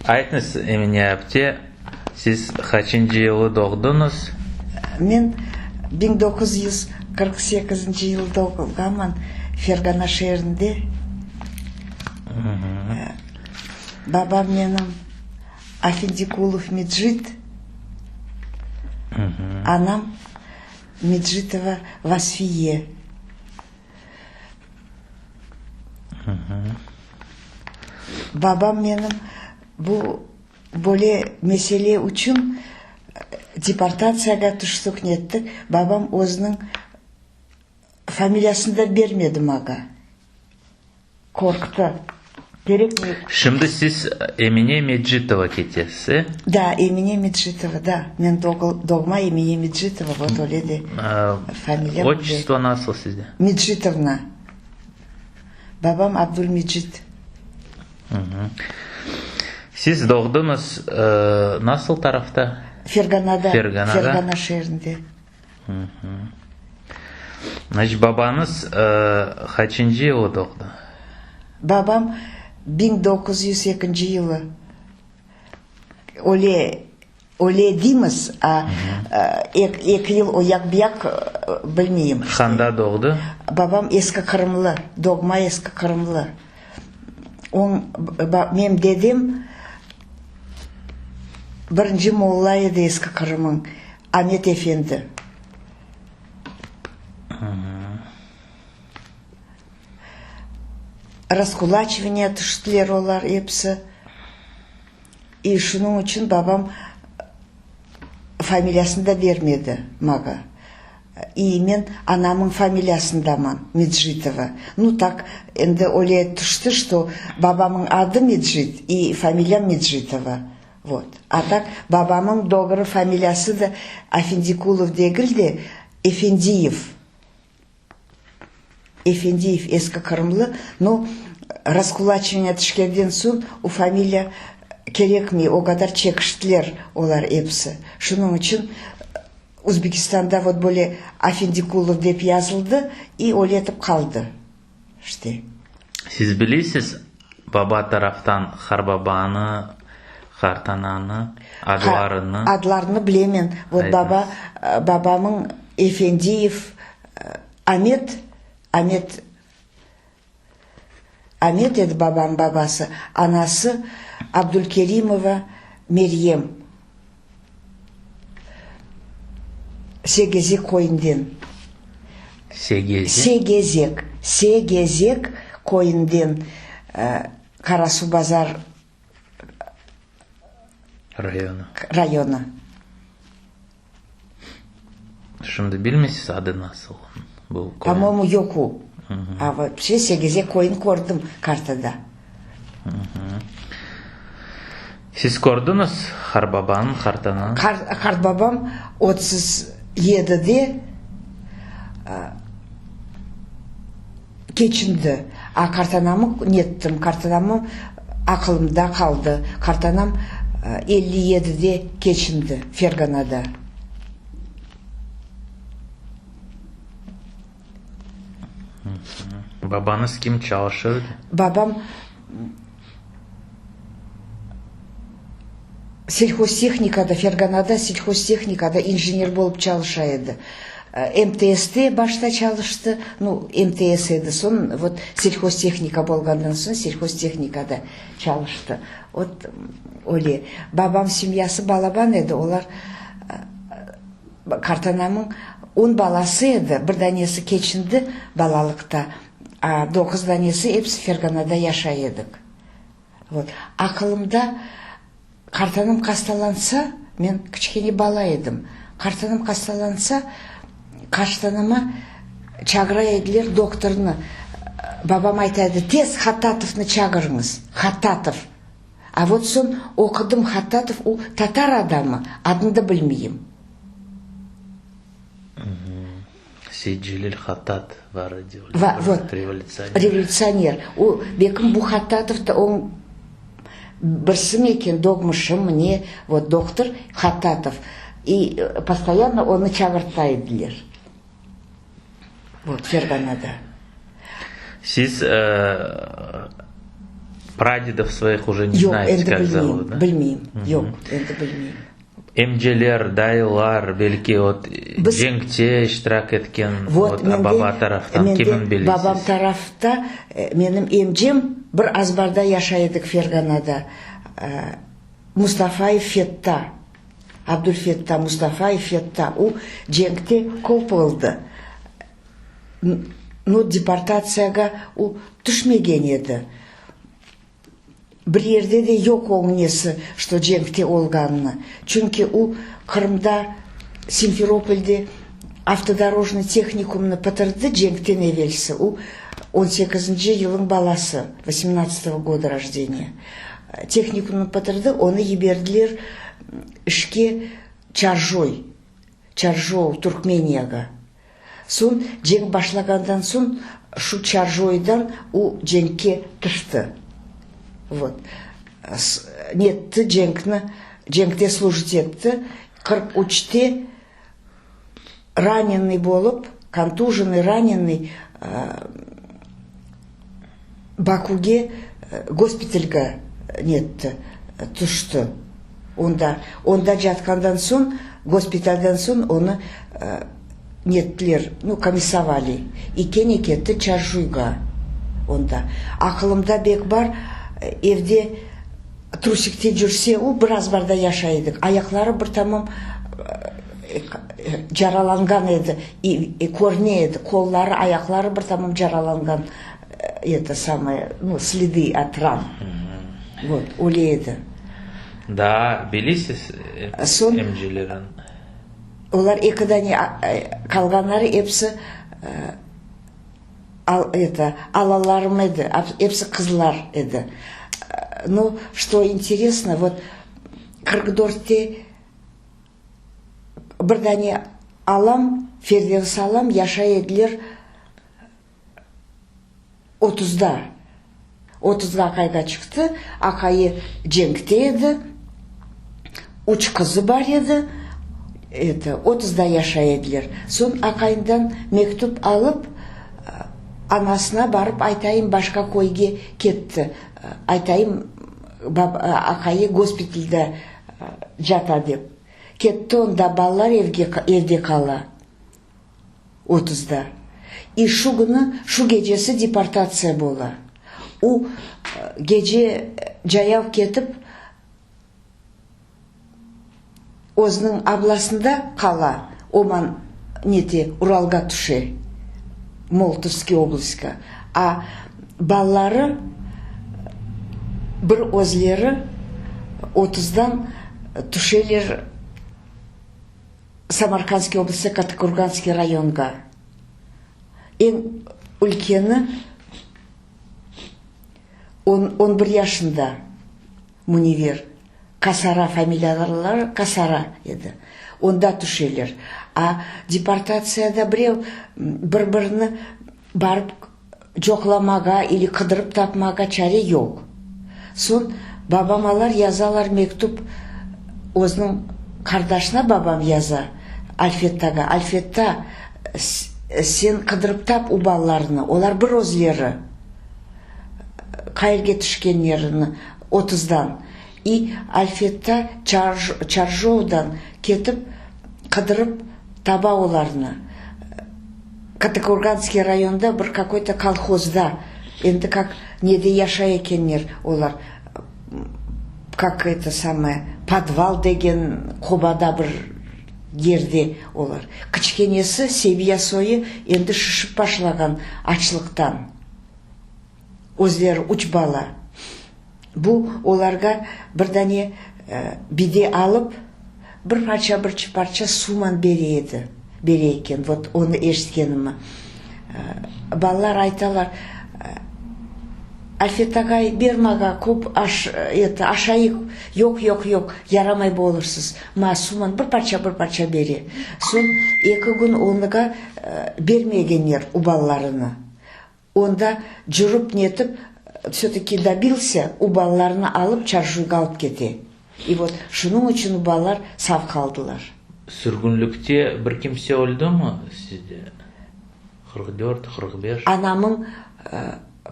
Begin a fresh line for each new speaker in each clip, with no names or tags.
Айтыңыз, Эмине апте, сіз қачыншы жылы doğdunuz?
Мен 1948 жылы doğulğamman Фергана шерінде. Бабам менің Афендикулов Меджит, анам Меджитова Васфие. Бабам менің бұл боле меселе үшін депортацияға түштік неттік. Бабам өзінің фамилиясын да бермеді маға. Корқты. Керек не?
Şimdi siz Emine Medjitova кетесіз?
Да, Emine Medjitova, да. Мен doğma Emine Medjitova, вот оледе фамилия.
Отчество nasıl sizde?
Меджитовна. Babam Abdülmecit.
Siz doğdunuz nasıl tarafta?
Fergana'da.
Fergana'da.
Fergana şehrinde.
Значит, babanız kaçıncı yılı doğdu?
Babam 1902 yılı. Ole дейміз, а екі yıl oyak-biyak bilmeyeyim.
Қанда doğdu?
Babam eski Kırımlı, doğma eski Kırımlı. Mem dedem birinci molla edi eski Kırım'ın, Ahmet Efendi. Раскулачивание түштілер олар епсі. И шының үшін бабам фамилиясын да бермеді маға. И мен анамың фамилиясындаман, Меджитова. Ну так, энде оле түшті, что бабамың ады Меджит и фамилия Меджитова. Вот. А так, бабамың доғыры фамилиясы да Афендикулов дегілде Эфендиев. Эфендиев ескі Кырымлы, но раскулачивание түшкерден соң у фамилия керек ми, о қадар чекіштілер олар епсі. Шының үшін Өзбекстанда вот более Афендикулов деп yazıldı и олетіп қалды. Ште.
Siz bilесіз баба тарафтан Харбабаны, Хартананы, адларыны?
Адларыны білемен. Вот бабамың Эфендиев, Амет еді бабам бабасы, анасы Абдулкеримова Мерьем. Сегезек қойынден.
Сегезек?
Сегезек қойынден. Қарасу базар районы.
Şimdi bilmesiz adı nasıl?
По-моему, Йоку. А вообще Сегезек қойын көрдім картада.
Siz gördünüz Харбабаны, Хартананы?
Хартбабам 37-де кечінді. А картанамы неттім. Картанамы ақылымда қалды. Картанам 57-де кечінді Ферганада.
Babanız kim çalışırdı?
Babam сельхозтехникада, Ферганада сельхозтехникада инженер болып çalışайды. МТС-те башта çalışты, ну, МТС еді, сон, вот, сельхозтехника болғандан соң, сельхозтехникада çalışты. Вот, оле, бабам семьясы балабан еді, олар картанамың 10 баласы еді, бір данесі кечінді балалықта, а 9 данесі епсі Ферганада яшай едік. Вот, ақылымда Картаным қасталанса, мен кішкене бала едім. Картаным қасталанса, қаштаныма чағыра еділер докторны. Бабам айтады, тез Хаттатовны чағырыңыз. Хаттатов. А вот сон оқыдым Хаттатов, о татар адамы, адынды білмейім.
Сейджилил Хаттат var diyor.
Вот, революционер. О, бекім бұ Хаттатовты, он бірсім екен, доғмышым мне, вот доктор Хаттатов. И постоянно оны чағыртайдылер. Вот, Ферганада.
Siz прадедов своих уже не
Yok,
знаете,
endi
как
bilmeyim,
зовут, да?
bilmeyim. Yok, endi bilmeyim.
Эмжелер, дайлар, белки от жеңте иштирак эткен, от баба тарафтан кимин билесиз?
Бабам тарафта менің эмжем бір азбарда яшайдык Ферганада. Мустафаев Фетта, Абдульфетта Мустафаев Фетта. У жеңте көп болды. Ну, депортацияға у түшмеген еді. Бір жерде де yok оның несі, что жеңте олғанына. Чүнки у Қырымда, Симферопольде автодорожный техникумны пытырды жеңтен евелсі. У 18-ci yılın баласы, 18-го года рождения. Техникумны пытырды, оны еберділер ішке Чаржоу, Туркменияға. Сон жең башлагандан сон шу Чаржойдан у жеңке тышты. Вот. Нетті жеңкте служить етті. 43-те раненый болып, контуженный, раненый Бакуге госпитальға нетті, түшті. Онда жатқандан сон, госпитальдан сон оны неттілер, комиссовали. Икен кетті Чаржуйға. Онда. Ақылымда бек бар, evde трусикте жүрсе, у біраз барда яшайдық. Аяқлары бір тамам жараланған еді, көрне еді. Қоллары, аяқлары бір тамам жараланған. Это самое, следы от ран. Вот, олейді.
Да, билесіз эмжелерін?
Олар екідәне қалғанары епсі алаларым еді, епсі қызлар еді. Ну, что интересно, вот Кыргыдорте бірдәне алам, Фердевс алам, яшай еділер 30-да. 30-ға қайға шықты, ақайы жеңкте еді, үш қызы бар еді, 30-да яшай еділер. Сон ақайындан мектуп алып, анасына барып айтайым башқа койге кетті. Айтайым ақайы госпитальда жата деп. Кетті, онда балалар евде қала. 30-да. И шу гечесі депортация бола. У гече жаяу кетіп, өзінің абласында қала, оман нете Уралға түше, Молдовский областьқа. А балалары бір өзлері 30-дан түшелер Самаркандский областы, Катакурганский районға. Ең үлкені 11 yaşında Munivер. Касара фамилиялары Касара еді. Онда түшелер. А депортацияда біреу бір-біріні барып жоқламаға или қыдырып тапмаға чаре жоқ. Сон бабамалар язалар мектуп өзінің қардашына бабам яза Альфеттаға. Альфетта сен қыдырып тап у балаларыны. Олар бір өзлері қайырге түшкенлеріні 30-дан. И Альфетта Чаржоудан кетіп қыдырып таба оларыны. Катакурганский районда бір какой-то колхозда. Енді как неде яшай екенлер олар. Как это самое, подвал деген қобада бір жерде олар. Кішкенесі Себия сойы енді шышып башлаған ачлықтан. Өзлері үш бала. Бұл оларға бірдәне биде алып, бір парша суман береді. Екен. Вот оны ешткенімі. Балалар айталар, Альфетағай бермаға көп ашайық, yok, ярамай болырсыз. Ма суман бір парша бере. Сон екі күн оныға бермегенер у балаларыны. Онда жүріп нетіп, все-таки добился, у балаларыны алып Чаржуйға алып кете. И вот шының үшін балалар сав қалдылар.
Сүргінлікте бір кемсе өлді ме сізде? 44, 45?
Анамың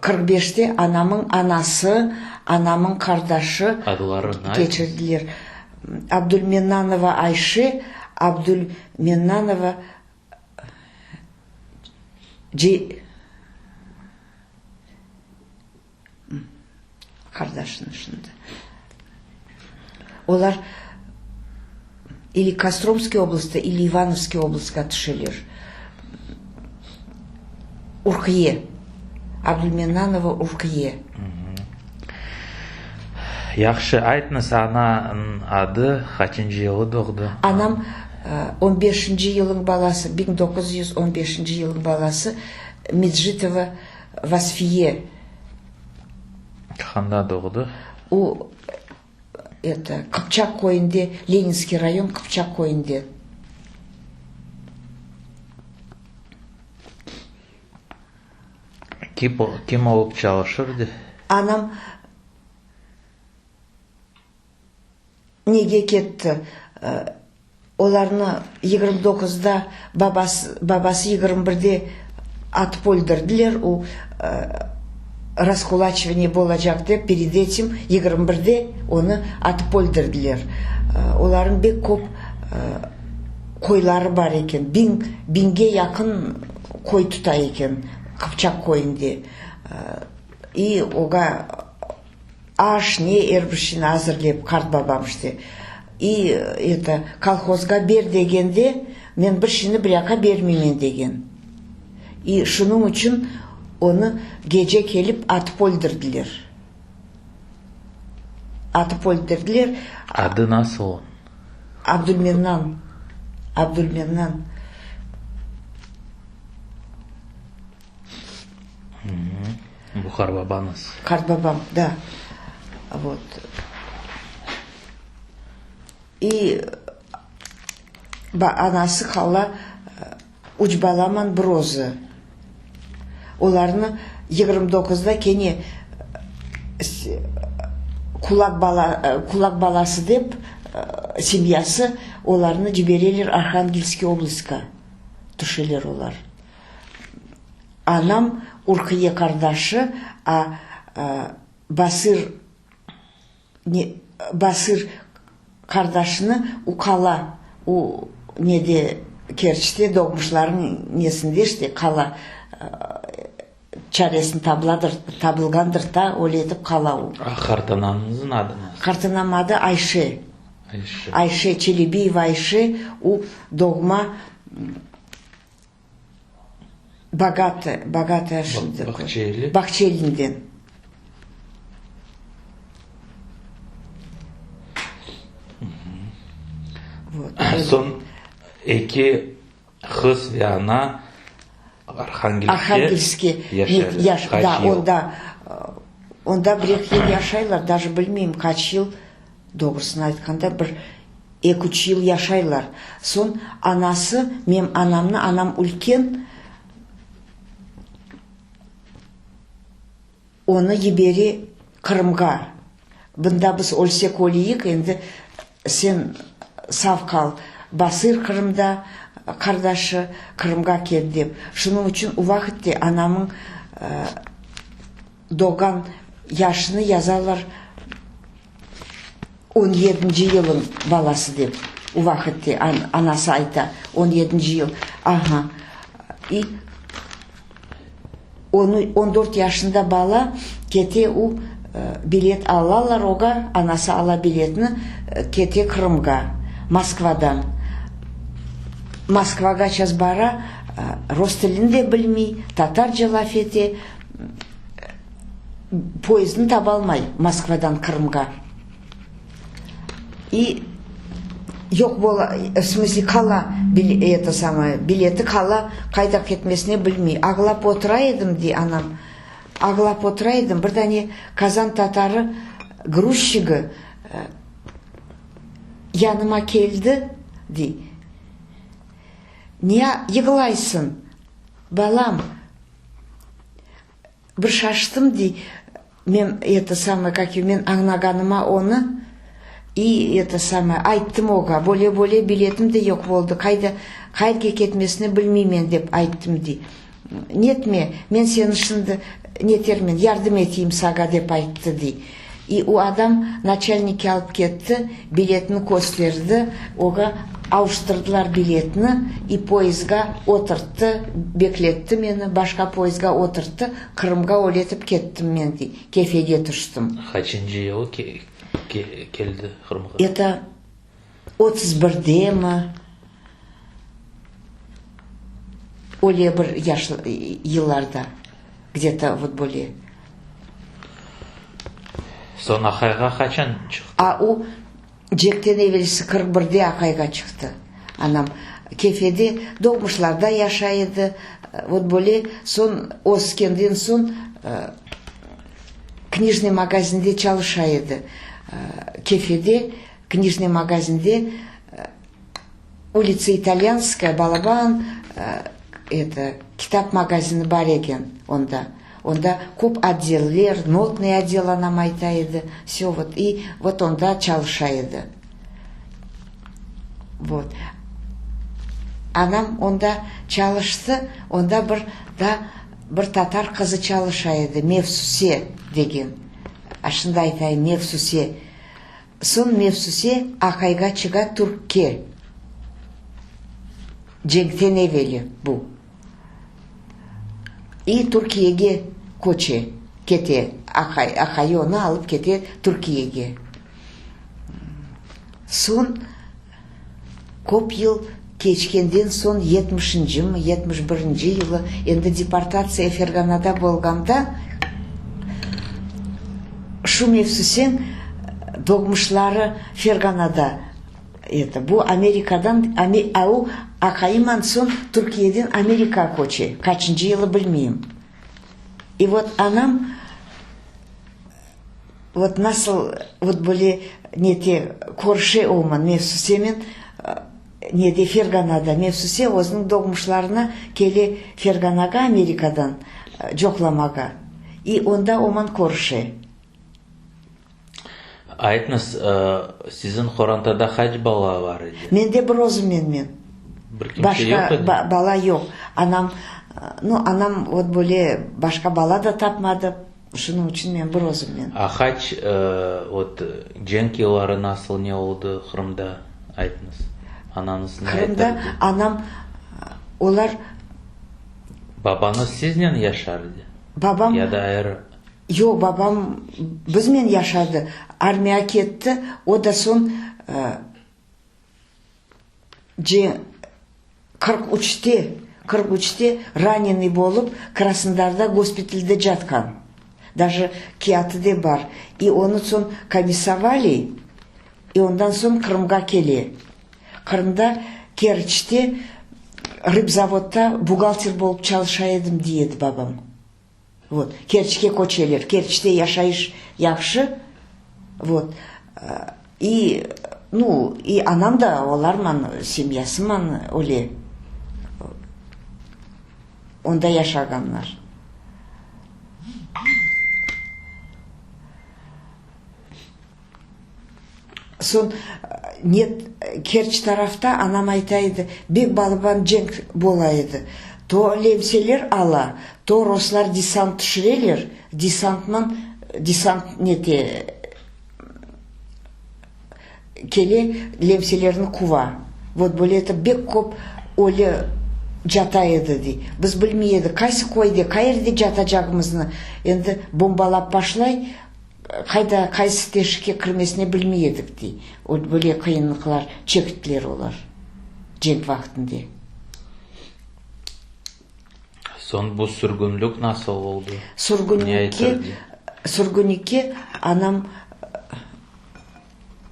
45-те анамның анасы, анамның қардашы
Адыларын
кечірділер. Абдульменнанова Айше, Абдульменнанова қардашының шынды. Олар или Костромский областы, или Ивановский областьқа түшелер. Урқие. Абдульменнанова Урқие.
Яқшы айтыңыз, ананың ады қачыншы жылы доғды?
Анам 15-ші жылың баласы, 1915-ші жылың баласы Меджитова Васфие.
Қанда доғды?
Это Қыпчақ қойынде, Ленинский район Қыпчақ қойынде.
Кем олып çalışırdı?
Анам неге кетті? Оларны 29-да, бабасы 21-де атып өлдірділер. Ол раскулачивание болacak деп, перед этим 21-де оны атып өлдірділер. Олардың бек көп қойлары бар екен. Бинге якын қой тұта екен Қыпчақ қойынде. И оға аш не әрбіршін әзірлеп қарт бабам іште. И это колхозға бер дегенде, мен біршіні біряқа бермеймен деген. И шының үшін оны геже келіп атып өлдірділер. Атып өлдірділер.
Ады насыл?
Абдульменнан.
Bu қарбабаңыз?
Қарбабам, да. Вот. И анасы қала Учбаламан Брозы. Оларны 29-да кене кулак баласы деп семьясы оларны жіберелер Архангельский областьқа түшелер олар. Анам Урқие қардашы, а Басыр қардашыны қала, неде Керчте доғмышларын несінде іште қала чаресін табылғандыр та, ол етіп қала.
Қартанамызың адыңыз?
Қартанам ады Айше. Айше, Челебиева Айше, доғма богатая Бақчелінден.
Сон эки қыз ве ана Архангельске
яшайлар. Да, онда бір ел яшайлар, даже білмеймін қач ел, добырсын айтқанда бір 2-3 ел яшайлар. Сон анасы, мен анам үлкен, оны ебере Қырымға. Бұнда біз өлсек өлейік, енді сен сав қал. Басыр Қырымда, қардашы Қырымға кел деп. Шының үшін уақытте анамың доған яшыны язалар 17-ші жылың баласы деп. Уақытте анасы айта 17-ші жыл. Аха. И 14 яшында бала кете билет алалар оға, анасы ала билетіні кете Қырымға, Москвадан. Москваға час бара, рос тілін де білмей, татар жылаф ете, поездын таба алмай Москвадан Қырымға. И жоқ бола, в смысле қала, билеті қала қайда кетмесіне білмей. Ағылап отыра едім де анам. Ағылап отыра едім, бірдәне Казан татары грузчигі яныма келді де. Не еғылайсың, балам? Бір шаштым де, мен мен аңнағаныма оны, и айттым оға, боле билетім де жоқ болды, қайда кетмесіне білмеймен деп айттым де. Нетме, мен сені шынды не термин, ярдым етейім сага деп айтты дей. И у адам начальникке алып кетті, билетін көстерді, оға ауыстырдылар билетіні, и поезға отыртты, беклетті мені, башқа поезға отыртты, Қырымға олетіп кеттім мен дей, кефеге түштім.
Қачынжы жылы келді Қырымға?
Это 31-де ма, оле бір елларда, где-то вот более.
Сон Ақайға қачан шықты?
А у жектен евелісі 41-де Ақайға шықты. Анам кефеде доғмышларда яшайды. Вот более сон Оскенден сон книжный магазинде çalışайды. Кефеде, книжный магазинде, улица Итальянская, Балабан, это китап магазины бар екен онда. Онда көп отделлер, нотный отдел анам айтайды, все вот, и вот онда çalışайды. Вот. Анам онда çalışты, онда бір татар қызы çalışайды, Мевсусе деген. Ашында айтайын, Мевсусе. Сон Мевсусе Ақайға чыга Туркке. Жеңтен евелі бұл. И Түркиеге көче кете, Ақай оны алып кете Түркиеге. Сон көп ел кечкенден сон 70-ші ма, 71-ші жылы енді депортация Ферганада болғанда шу Мевсусен доғмышлары Ферганада. Бұл Америкадан, ау Ақайыман сон Түркиеден Америка көче. Қачынжы жылы білмеймін. И вот анам, вот насыл, вот были нете көрше оман Мевсусемен, неде Ферганада. Мевсусе өзінің доғмышларына келе Ферганага Америкадан жоқламаға. И онда оман көрше.
Айтыңыз, сіздің Хорантада қач бала бар еді?
Менде бір өзімен мен. Башқа бала жоқ. Анам вот более башқа бала да тапмады. Шының үшін мен бір өзімен.
А қач вот женкилары насыл не олды Қырымда айтыңыз? Анаңыз не айтады?
Қырымда анам олар...
Бабаңыз сізнен яшарды?
Бабам...
Яда айры?
Жоқ, бабам бізмен яшады. Армия кетті, о да сон 43-те раненый болып, Краснодарда госпитальде жатқан. Даже кияты де бар. И оны сон комиссовали, и ондан сон Қырымға келе. Қырымда Керчьте рыбзаводта бухгалтер болып çalışайдым дейді бабам. Вот, Керчьке көчелер, Керчьте яшайыш яқшы. Вот. И анам да оларман, семьясыман оле. Онда яшағанлар. Сон нет Керчь тарафта анам айтайды, бек балыбан женг болайды. То лемселер ала, то рослар десант түшірелер, десант нете келе лемселерін кува. Вот более это бек көп оле жатайды дей. Біз білмейді, қайсы қойды, қайырды жата жағымызны. Енді бомбалап башлай, қайда қайсы тешікке кірмесіне білмейдік дей. Вот более қиынлықлар чектілер олар. Женг вақтынде.
Сон бұл сүргінлік насыл oldu?
Сүргінікке анам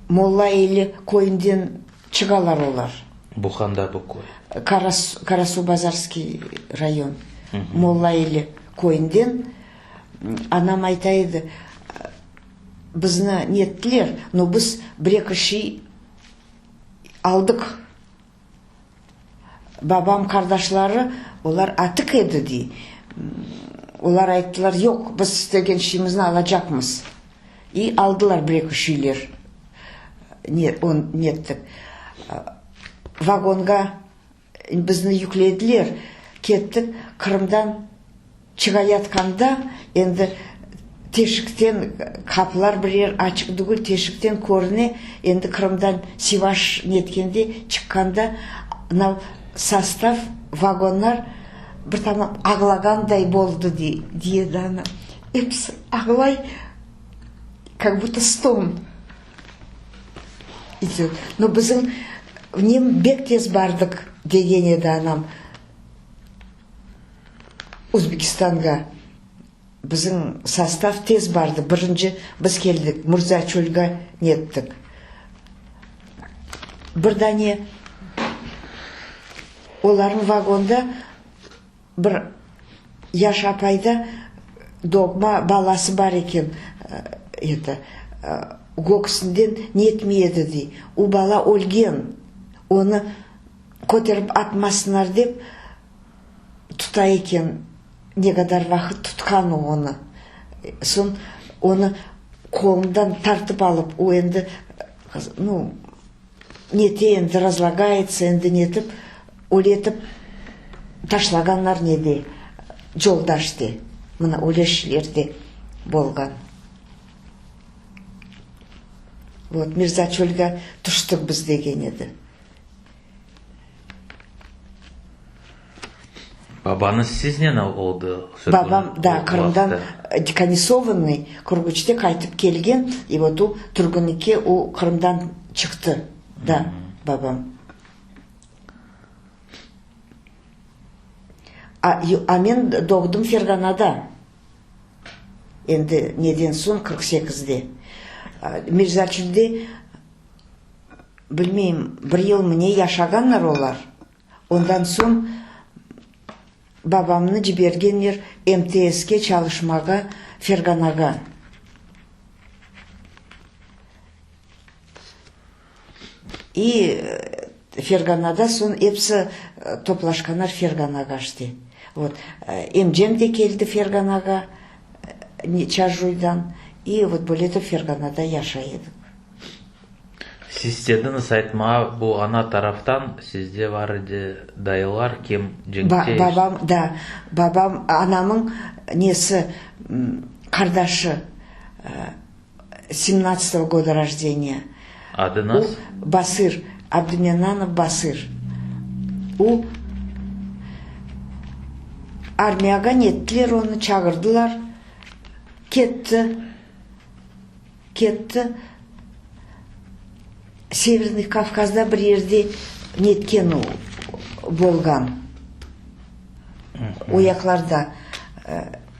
Молла елі койынден чыгалар олар.
Буханда бұл кой?
Карасу-Базарский район. Молла елі койынден анам айтайды, бізні неттілер, но біз бір-екі алдық. Бабам қардашлары, олар атық еді дей. Олар айттылар, жоқ, біз істеген шиімізді алacakмыз. И алдылар бір-екі шилер. Неттік. Вагонға бізді юкледілер. Кеттік, Қырымдан чыгаятканда енді тешіктен қапылар бірер ашық дүгіл тешіктен көріне, енді Крымдан Сиваш неткенде шыққанда мынау состав вагондар бір тамам ағылағандай болды дейді ана. Епс ағылай, как будто стон идет. Но біздің нем бек тез бардық деген еді анам Өзбекстанға. Біздің состав тез барды. Бірінші біз келдік, Мұрза чөлға неттік. Бірдане олардың вагонда бір яш апайда догма баласы бар екен. Гоксынден нетмейді дей. У бала өлген. Оны көтеріп атмасынар деп тұта екен. Негадар вақыт тұтқаны оны. Сон оны қолымдан тартып алып, о енді, нете енді разлагается, енді нетіп, өлетіп ташлағанлар неде, жолдашты, мына өлешілерде болған. Вот, Мирза чөлге тұштық біз деген еді.
Бабаны сізден олды?
Бабам, да, Крымдан деканисованный, Кургучте қайтып келген, и вот у Тургунике у Крымдан шықты, да, бабам. А мен doğdum Ферғанада. Енді неден соң 48-де. Мирза чөлде, білмеймін, бір ел мне яшағаннар олар. Ондан соң бабамны жібергенер МТС-ке çalışmaға Ферғанаға. И Ферғанада сон епсі топлашқанар Ферғанаға шты. Вот, Эмжем де келді Ферғанаға Чаржуйдан. И вот бөлетіп Ферғанада яшайдық.
Сіздердің сайтма бұл ана тарафтан сізде бар еді дайылар кем жеңте?
Бабам, да, бабам, анамың несі қардашы 17-го года рождения.
Адыныз?
Басыр, Абдуменанов Басыр. У армияға неттілер, оны чағырдылар. Кетті. Северный Кавказда бір ерде неткен болған. Ояқларда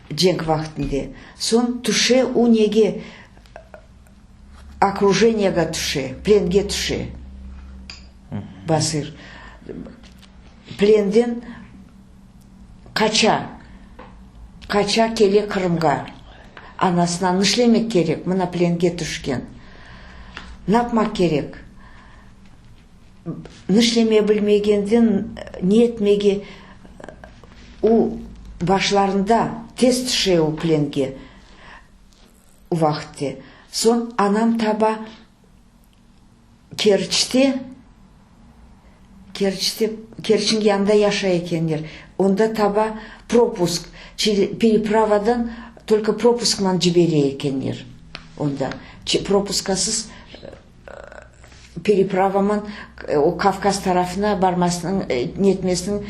женг вақтінде. Сон түше у неге окружениеға түше, пленге түше. Басыр. Пленден қача келе Крымға. Анасынан нышлемек керек, мына пленге түшкен. Напмақ керек. Нышлеме білмегенден ниетмеге у башларында тез түше у пленге у вақытте. Сон анам таба Керчте, Керчің янда яша екендер. Онда таба пропуск, переправадан только пропускман жібере екендер. Онда пропускасыз переправаман о Кавказ тарафына бармасының нетмесінің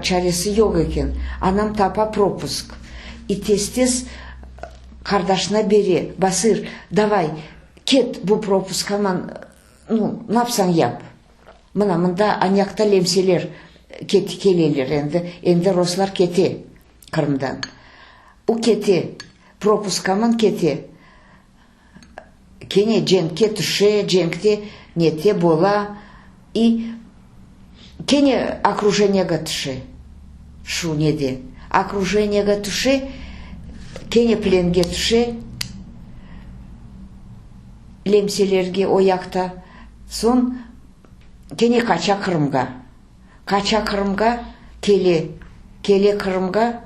чаресі yok екен. Анам тапа пропуск. И тез қардашына бере, Басыр, давай, кет бұл пропускаман, напсан яп. Мында аньякта лемселер келелер, енді рослар кете Крымдан. У кете, пропускаман кете. Кене женке түше, женкте нете бола, и кене окружениеға түше. Шу неде. Окружениеға түше, кене пленге түше, лемселерге ояқта. Сон кене қача Крымға. Қача Крымға, келе Крымға,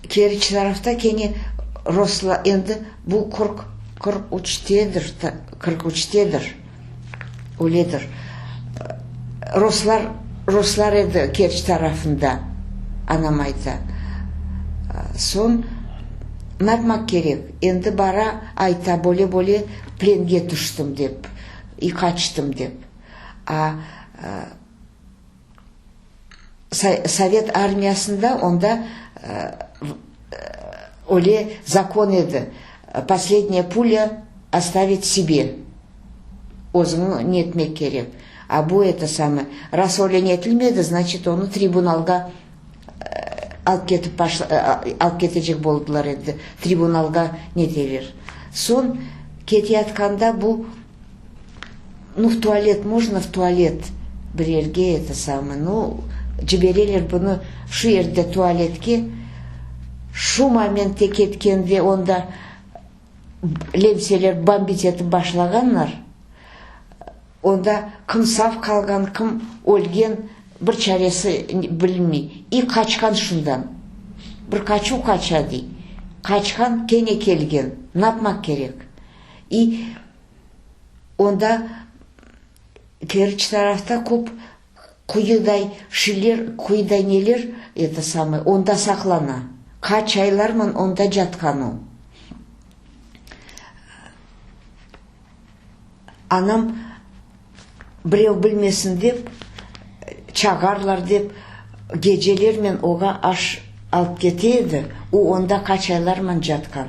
Керчь тарафта кене росла, енді бұл 43-тедір, өледір. Рослар руслар еді Керчь тарafında, анам айта. Сон напмак керек, енді бара айта боле-боле пленге түштім деп, и қачтым деп. Совет армиясында онда оле закон еді, последняя пуля оставить себе, өзіңі нетмек керек. А бұл это самое, раз оле нетілмеді, значит оны трибуналға алып кетежек болдылар еді, трибуналға нетелер. Сон кете атканда бұл, ну в туалет, можно в туалет бірерге это самое, ну жіберелер бұны шу ерде туалетке, шу моментте кеткенде онда лемселер бомбить етіп башлағаннар, онда кім сав қалған, кім өлген, бір чаресі білмей, и қачқан шундан. Бір қачу қачады, қачқан кене келген, напмак керек. И онда Керчь тарафта көп құйыдай шилер, құйыдай нелер, это самое, онда сақлана. Қач айлармын онда жатқану. Анам біреу білмесін деп, чағарлар деп, гежелермен оға аш алып кетеді, онда қач айлармын жатқан.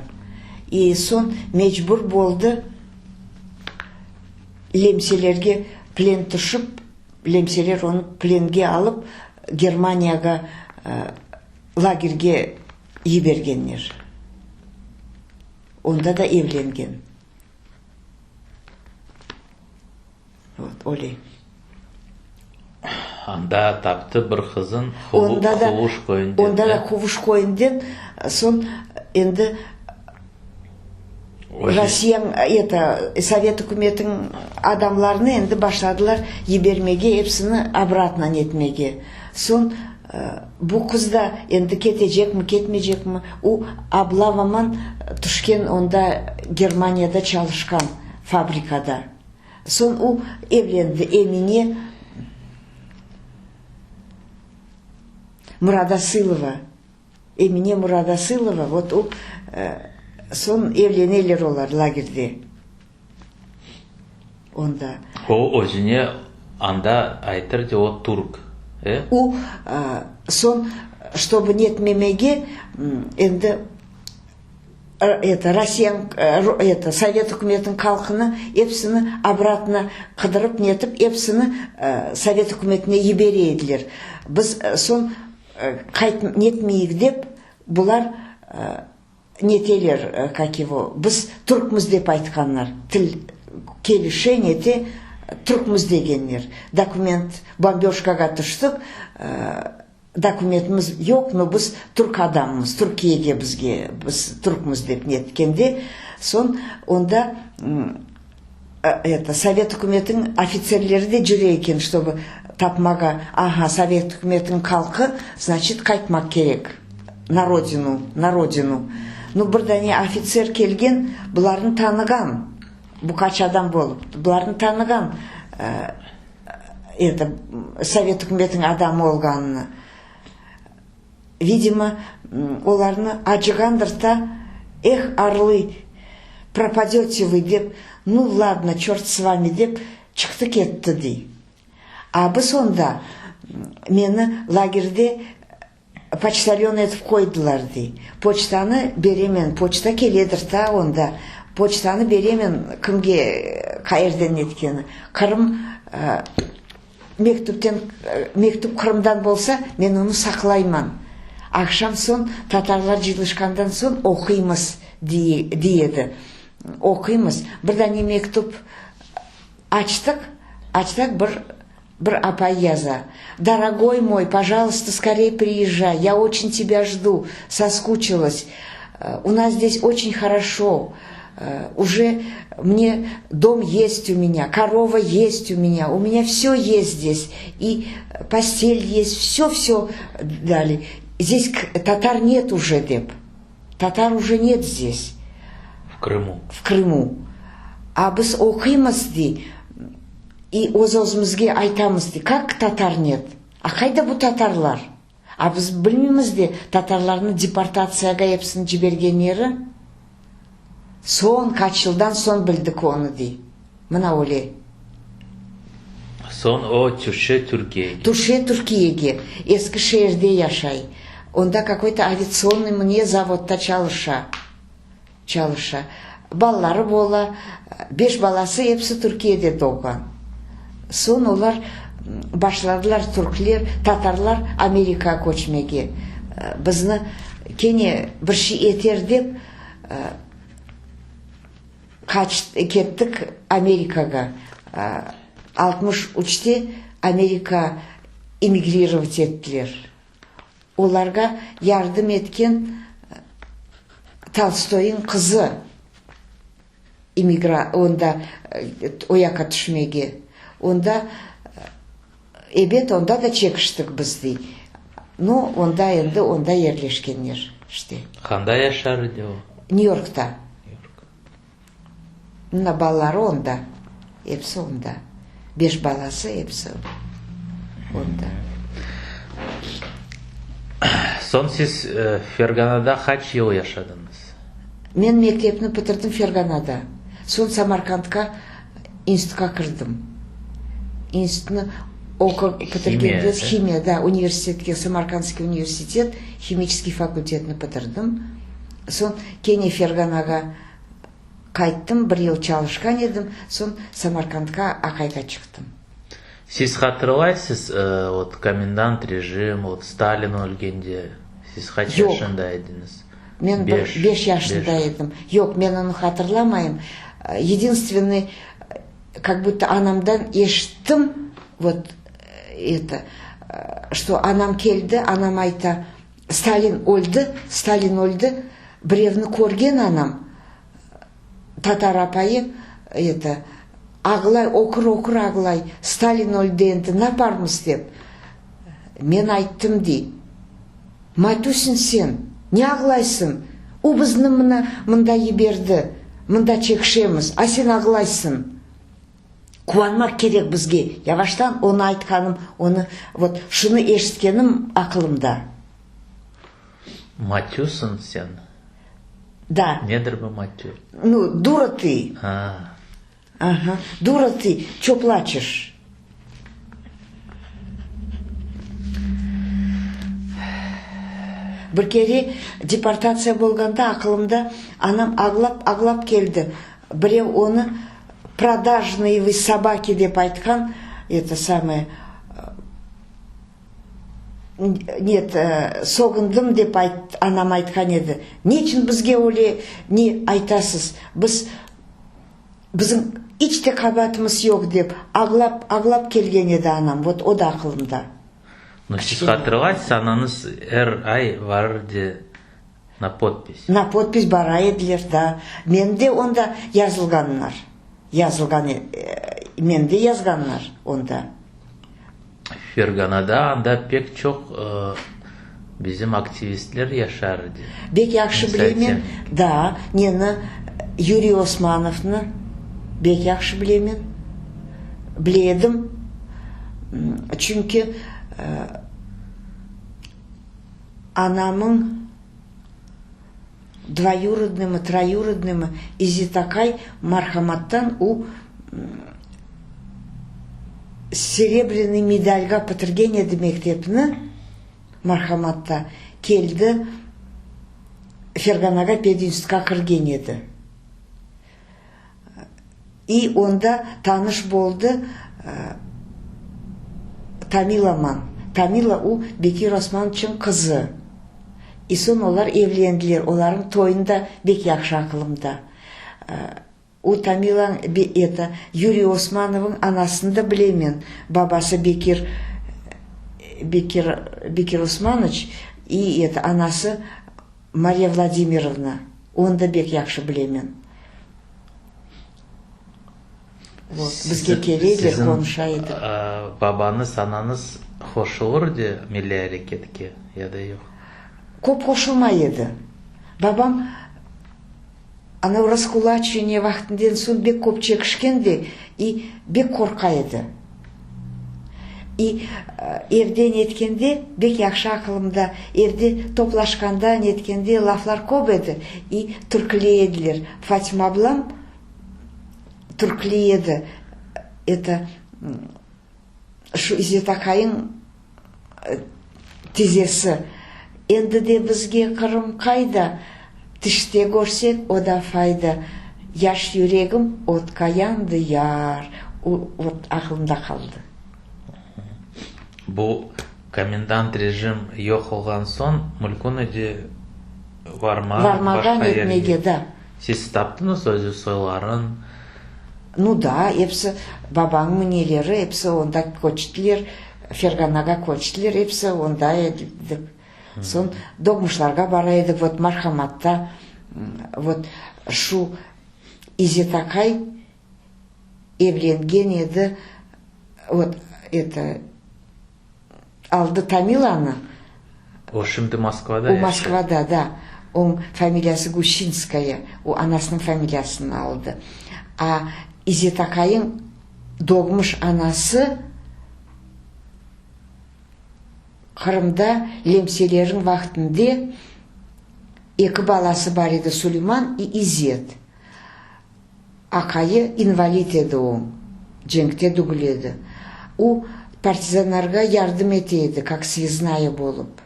И сон мечбур болды лемселерге плен тұшып, лемселер оны пленге алып, Германияға лагерге ебергеннер. Онда да евленген. Вот, олей.
Анда тапты бір қызын қуыш қойын.
Онда да қуыш қойынден, сон енді Россиян, Совет үкіметін адамларыны енді башладылар ебермеге, епсіні обратно нетмеге. Сон бұл қызда енді кетежек ме, кетмежек ме, у облаваман түшкен онда Германияда çalışқан фабрикада. Сон у евленді Эмине Мұрадасылова. Эмине Мұрадасылова, вот у сон евленелер олар лагерде. Онда.
О өзіне анда айтыр де о турк.
У сон, чтобы нет мемеге, енді Россиян, Совет үкіметін қалқыны епсіні обратно қыдырып нетіп, епсіні Совет үкіметіне еберейділер. Біз сон қайт нетмейік деп, бұлар нетелер, как его, біз түркміз деп айтқанлар. Тіл келіше нете түркміз дегенлер. Документ бомбежкаға түштік, документіміз yok, но біз түрк адамымыз, Түркиеге бізге, біз түркміз деп неткенде, сон онда Совет үкіметін офицерлері де жүре екен, чтобы тапмаға, Совет үкіметін қалқы, значит, қайтмақ керек на родину. Ну, бірдәне офицер келген, бұларын таныған, бұқач адам болып, бұларын таныған Совет үкіметін адамы олғаныны. Видимо, оларны ажығандырта, орлы, пропадете вы деп, ну ладно, черт с вами деп, чықты кетті дей. А біз онда мені лагерде почтальон етіп қойдылар дей. Почтаны беремен, почта келедір та онда. Почтаны беремен кімге қайырден еткені. Қырым мектуп Қырымдан болса, мен оны сақлайман. Ақшам сон, татарлар жиылышқандан сон оқимыз дейеді. Оқимыз. Бірдәне мектуп ачтық, бір апай яза. Дорогой мой, пожалуйста, скорее приезжай. Я очень тебя жду. Соскучилась. У нас здесь очень хорошо. Уже мне дом есть у меня, корова есть у меня все есть здесь. И постель есть, все дали. Здесь татар нет уже, деп. Татар уже нет здесь.
В
Крыму. А біз оқимыз дей. И өз-өзімізге айтамыз дей. Как татар нет? Қайда бұл татарлар? Біз білмейміз де, татарларны депортацияға епсін жіберген ері, сон kaç жылдан сон білдік оны дей. Мына оле.
Сон о Түрше Түркиеге.
Түрше Түркиеге. Eskişehir'de yaşay. Onda какой-то авиационный мне заводта çalışa. Баллары бола, 5 баласы епсі Түркиеде doğған. Сон олар başladılar Türkler, Татарлар Америка көчмеге. Бізді кене бір şey етер деп кеттік Америкаға. 63'te Amerika emigrirovat ettiler. Оларға yardım etken Толстойдың қызы onda oyaka düşmege. Onda onda da çekiştik biz dey. No, onda endi onda yerleşkenler işte.
Қандай yaşar diyor?
New York'ta. Mına balları onda. Hepsi onda. 5 balası hepsi onda.
Son siz Fergana'da kaç yıl yaşadınız?
Men mektepni bitirdim Fergana'da. Son Samarkandga institutga kirdim. Institutni bitirgende химия, университетке, Самаркандский университет, химический факультетni bitirdim. Son kene Ferganaga qayttım, 1 yıl çalışkan edim. Son Samarkandga Akayga çıktım.
Siz hatırlaysız, вот комендант режим, вот Сталин өлгенде, siz kaç yaşındaydınız?
Men 5 yaşındaydım. Yok, men onu hatırlamayım. Единственный, как будто анамдан ешіттім, вот это, что анам келді, анам айта, Сталин өлді, біревні көрген анам, татар апайы, это, ағылай, оқыр ағылай, Сталин өлді енді, напармыз деп. Мен айттым дей, Матусин сен, не ағылайсың? О бізді мында еберді, мында чекшеміз, а сен ағылайсың. Қуанмақ керек бізге. Яваштан оны айтқаным, оны, вот, шыны ешіткенім ақылымда.
Матюсың сен?
Да.
Недір бі Матю?
Ну, дура ты. Ага, дура ты, чё плачешь? Bir kere депортация болғанда ақылымда анам ағлап келді. Біреу оны продажные вы собаки деп айтқан, это самое, нет, соғындым деп анам айтқан еді. Нечін бізге оле не айтасыз? Біздің ичте қабатымыз жоқ деп ағлап келген еді анам. Вот о да ақылымда.
Но сіз қатырғайсыз, анаңыз әр ай барды на подпись.
На подпись бара еділер, да. Менде онда yazılganlar. Менде yazganlar онда.
Fergana'da anda pek çok bizim aktivistler yaşardı.
Bek yakşı bilemen, da, neni Юрий Османовны bek yakşı bilemen. Біледім. Çünkü анамың двоюроднымы, троюроднымы Изитакай мархаматтан у серебряный медальға бітірген еді мектепні мархаматта. Келді Ферганаға пединститутқа кірген еді. И онда таныш болды Тамила у Бекир Османовичтің қызы. И сон олар evlendілер, олардың тойында бек якшы ақылымда. У Тамилаң, Юрий Османовың анасын да білемен. Бабасы Бекир Османович и анасы Мария Владимировна. Он да бек якшы білемен. Бізге келейлер, коншайды.
Бабаныз, анаңыз қошылыр де милли әрекетке, яда жоқ?
Көп қошылмай еді. Бабам анау раскулачение вақтынден соң бек көп чекішкенде и бек қорқа еді. И евде неткенде бек яхшы акылымда, евде топлашканда неткенде лафлар көп еді, и түркілейділер. Фатима аблам түркілейді. Это шу изетакайын тизесі. Енді де бізге қырым қайда, тіште көрсек, ода файда. Яш юрегім отқа янды яр. Вот ақылымда қалды.
Бұл комендант режим йоқылған сон, мүлкуныде
вармаған етмеге, да.
Сіз таптыңыз өзі сойларын?
Ну да, епсі бабаңның нелері, епсі онда көчтілер, Ферғанаға көчтілер, епсі онда едік. Сон догмышларға бара едік, вот мархаматта, вот шу изетакай евленген еді, вот это, алды Тамиланы.
О, шымды Москвада?
У Москвада, да. Он фамилиясы Гущинская, у анасының фамилиясын алды. А изетакайын догмыш анасы Қырымда лемселердің вақтынде екі баласы бар еді, Сулейман и Изет. Акайы инвалид еді оң, женгте дүгіледі. У партизанарға ярдым етеді, как связная болып.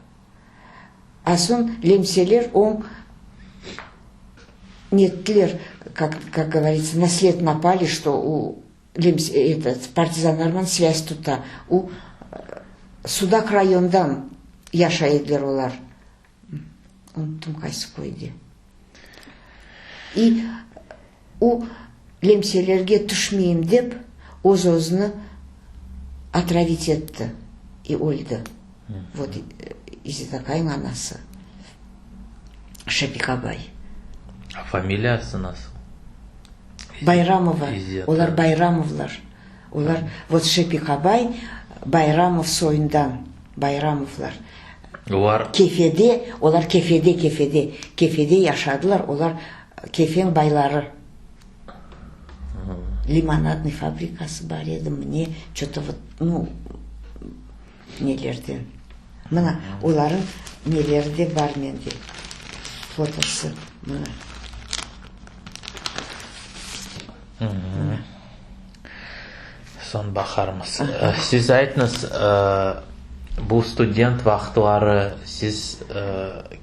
А сон лемселер оң неттілер, как говорится, на след напали, что у партизанармен связь тута. У Судак райондан яшайдылар олар. Ұмыттым қайсы қойды. И у лемселерге түшмейім деп, өз-өзіні отравить етті и өлді. Вот изетакайың анасы. Шапикабай.
А фамилиясы насыл?
Байрамова. Олар Байрамовлар. Олар вот Шапикабай, Байрамов сойындан, Байрамовлар. Кефеде, олар кефеде яшадылар, олар кефен байлары. Лимонадный фабрикасы бар еді, мне что-то вот, ну, нелерден. Мына, оларын нелерде бар менде. Фотосы, мына.
Сон бақармыз. Сіз айтыңыз, бұл студент вақтылары сіз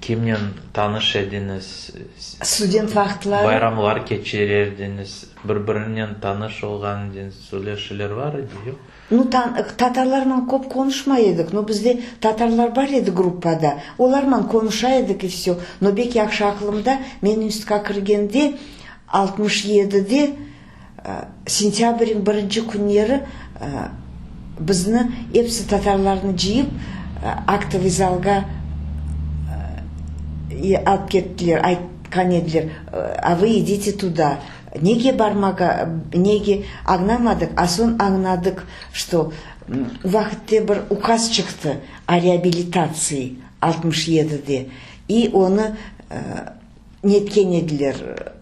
кемнен таныш едіңіз?
Студент вақтылары?
Байрамлар кечерердіңіз, бір-бірінен таныш олған сөйлешілер бар еді?
Ну, татарлармен көп конушмай едік, но бізде татарлар бар еді группада, олармен конуша едік и все. Но бек яқшы ақылымда, мен институтқа кіргенде 67-де сентябрьдің бірінші күннері бізді епсі татарларны жиып актовый залға алып кеттілер, айтқан еділер, а вы идите туда. Неге бармаға, неге аңнамадық, а сон аңнадық, что уақытте бір указ шықты о реабилитации 67-де, и оны неткен еділер,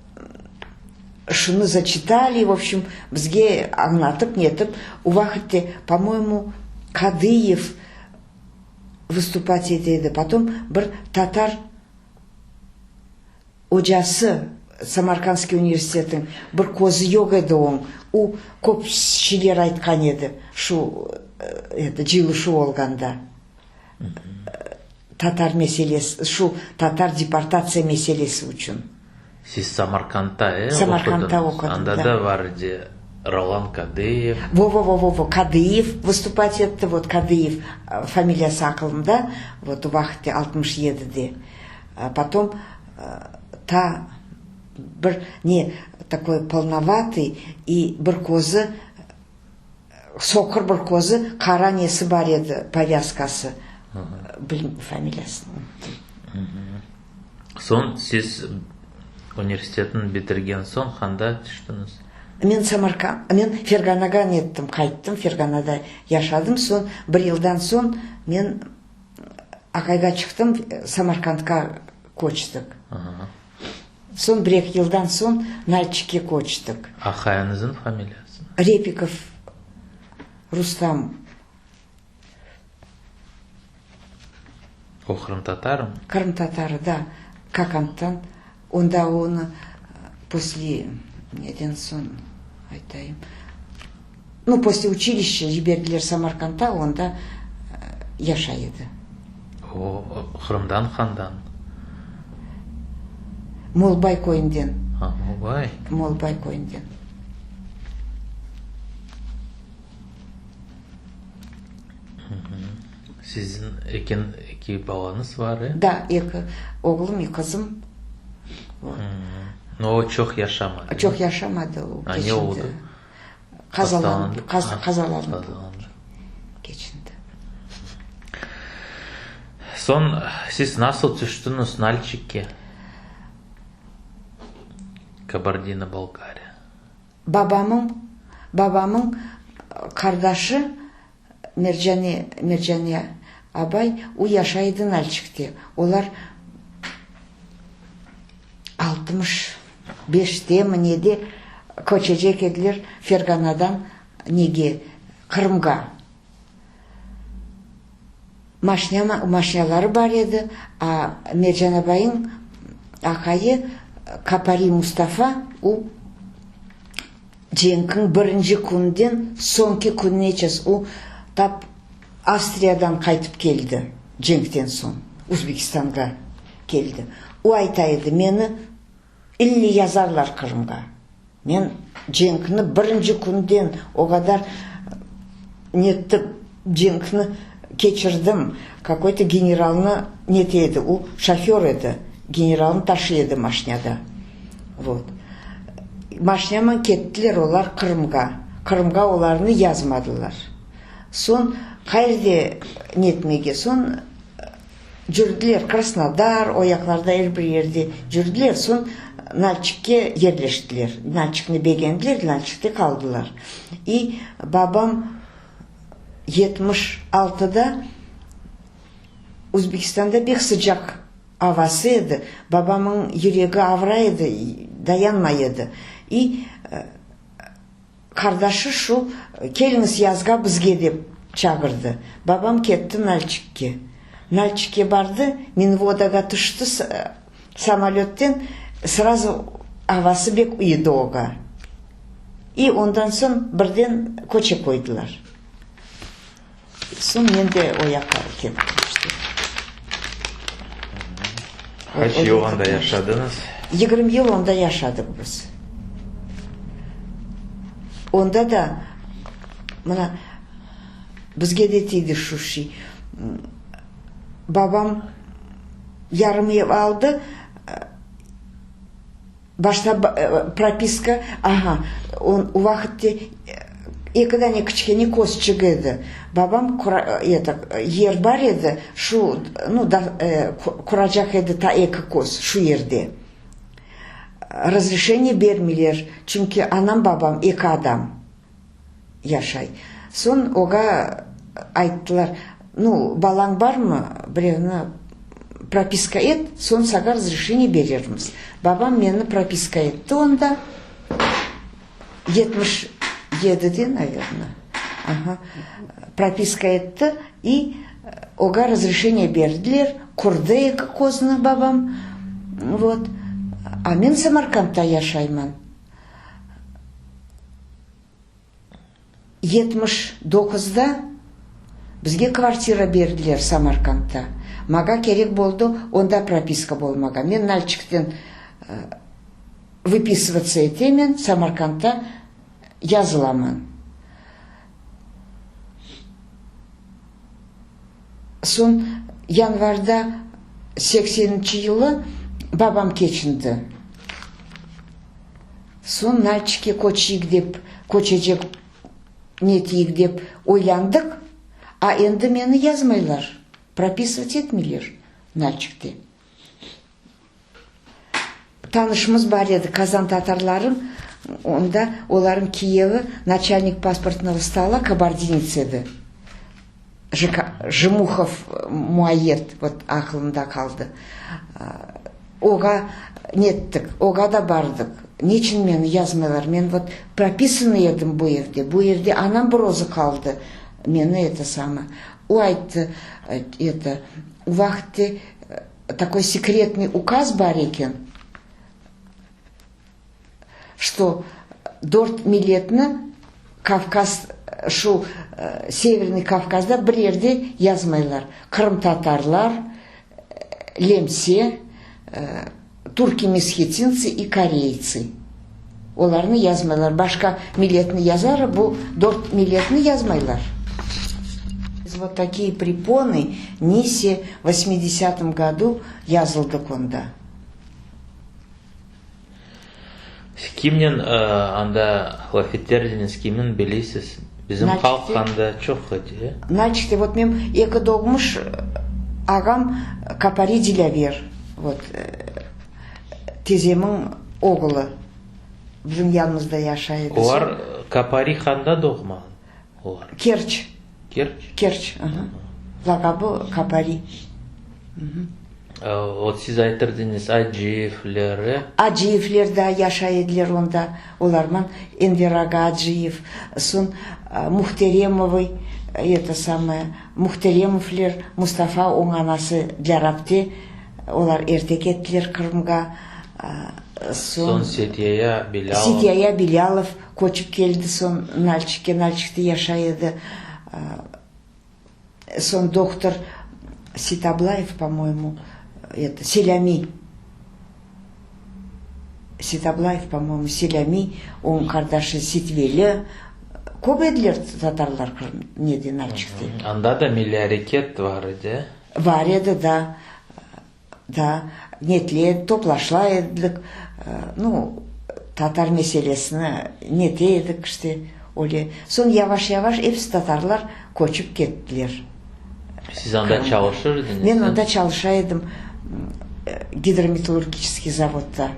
шуны зачитали, в общем, бізге аңнатып, нетіп, уақытте, по-моему, Кадыев выступать етеді. Потом бір татар ожасы Самаркандский университеттің бір көзі yok еді оң. У көп шилер айтқан еді, шу жылы шу олғанда. Татар меселесі, шу татар депортация меселесі үшін.
Сіз Самаркандта,
Самаркандта оқыдым, да.
Анда да бар де Ролан Кадыев.
Во, Кадыев выступать етті, вот Кадыев фамилиясы ақылымда, вот уақытте 67-де. Потом бір не такой полноватый и бір көзі, соқыр бір көзі, қара несі бар еді, повязкасы. Білім фамилиясын.
Сон сіз университетін бітірген сон қанда түштіңіз?
Мен Ферғанаға неттім, қайттым, Ферғанада яшадым, сон бір жылдан сон мен Ақайға шықтым, Самаркандқа көчтік. Сон бір жылдан сон Нальчикке көчтік.
Ақайыңыздың фамилиясы?
Репиков Рустам.
О, Крым татарым?
Крым татары, да. Каканттан. Онда оны после, неден сон, айтайым, ну, после училища жіберділер Самаркандта, онда яшайды.
О, Крымдан қандан?
Молбай койынден.
Молбай?
Молбай койынден.
Sizin iki babanız var ya?
Да, екі оғлым и қызым.
Но o çok yaşamadı.
Çok yaşamadı o.
А не oldu?
Қазаланды.
Hastalandı.
Geçindi.
Son siz nasıl düştünüz Nalçik'e? Kabardino-Balkarya.
Babamın kardeşi Merjani abay o yaşaydı Nalçik'te. Olar 65'te mi nede көчecek edilir Fergana'dan nege Kırım'a. Maşinaları var edi. A Merjan abayın akayı Kapari Mustafa o Cenk'in birinci günden sonki gününe çes o tap Австриядан қайтып келді Cenk'ten son Өзбекстанға келді. O айтайды meni illi yazarlar Kırım'a. Men Cenk'ni birinci günden o kadar nетті Cenk'ni geçirdim. Какой-то генералны нетеді. O шофер еді. Генералны taşıydı машинада. Вот. Машинамен кеттілер олар Kırım'a. Kırım'a оларны yazmadılar. Son қайырде нетмеге сон жүрділер Краснодар, ояқларда бір ерде жүрділер, сон Nalçik'e yerleştiler. Nalçik'ni beğendiler, Nalçik'te kaldılar. И babam 76'da Özbekistan'da bir sıcak havasıydı. Babamın yüreği avraydı, dayanmaydı. И kardeşi şu keliniz yazga bizge dep çağırdı. Babam ketti Nalçik'e. Nalçik'e vardı, Minvodaga düştü самолеттен, сразу havası bek uyudu oğa. И ondan sonra birden koça koydular. Son men de o yakar kettim işte.
Kaç yıl onda yaşadınız?
20 yıl onda yaşadık biz. Onda da mına bizge de tiydi şu şey. Babam yarım ev aldı. Başta прописка, o vakitte ekiden küçükeni koz çıkıyordu. Babam yer var edi, şu kuracak edi ta eki koz, şu yerde. Разрешение vermiler, çünkü anam babam iki adam yaşay. Son oga ayttılar, balan var mı? Birini прописка et, son sağa разрешение veririz. Babam beni прописка etti onda. 77'de, наверное. Прописка etti и oga разрешение verdiler. Kurdu iki kozunu babam. Вот. А мен Самаркандта yaşayman. 79'da bizge kvartira berdiler Самаркандта. Maga керек болды, onda прописка болмага. Мен Nalçik'ten выписываться етемен, Самаркандта yazılaman. Son yanvarda 80. yılı babam keçindi. Son Nalçik'e koçecek netiyik dep oylandık, a endi meni yazmaylar. Прописывать etmiler Nalçik'te. Tanışımız var edi Kazan Tatarların, onda onların Kiyevi начальник паспортного стола кабардинец edi. Жемухов Muayet, вот aklımda kaldı. Oga nеттік, oga da bardık. Niçin meni yazmıyorlar? Men вот прописаны edim bu evde. Bu evde anam bir ozu kaldı. Meni это самое. O aytты, вахте такой секретный указ барекен, что дорт милетна Кавказ, шу Северный Кавказда бір жерде язмайлар. Крым татарлар, лемсе, турки месхетинцы и корейцы. Оларны язмайлар. Башка милетны язары, бу дорт милетны язмайлар. Вот такие препоны Нисе в 80-м году язылды конда.
Кимнен анда лафеттерден кимнен белесіз. Bizim халқанда çok хати.
Начте вот мен екі догмыш ағам Капари Дилявер. Вот теземің оғылы. Bizim yanımızda yaşaydı.
Олар Капари ханда догма. Олар.
Керчь. Керчь. Лақабы Капари.
Вот siz айтырдыңыз Аджиевлері.
Аджиевлерде yaşaydılar onda. Оларман Энвер ага Аджиев, сон Мухтеремовый, это самое, Мухтеремовлер, Мустафа оң анасы для рапте, олар эртек еттілер Қырымға.
Сон Сетияя Билялов.
Сетияя Билялов көчіп келді, сон Нальчикте yaşaydı. Сон доктор Ситаблаев, по-моему, это Селями. Ситаблаев, по-моему, Селями, он кардашы Ситвелі. Көп еділер татарлар неде Нальчикте.
Анда да миллиарекет var еді?
Var еді, да. Да, нетледі, топлашла еділік. Ну, татар меселесіні нете едік, іште, оле. Сон яваш-яваш епсі татарлар көчіп кеттілер.
Siz анда çalışırdınız?
Мен анда çalışaydım гидрометаллургический заводта.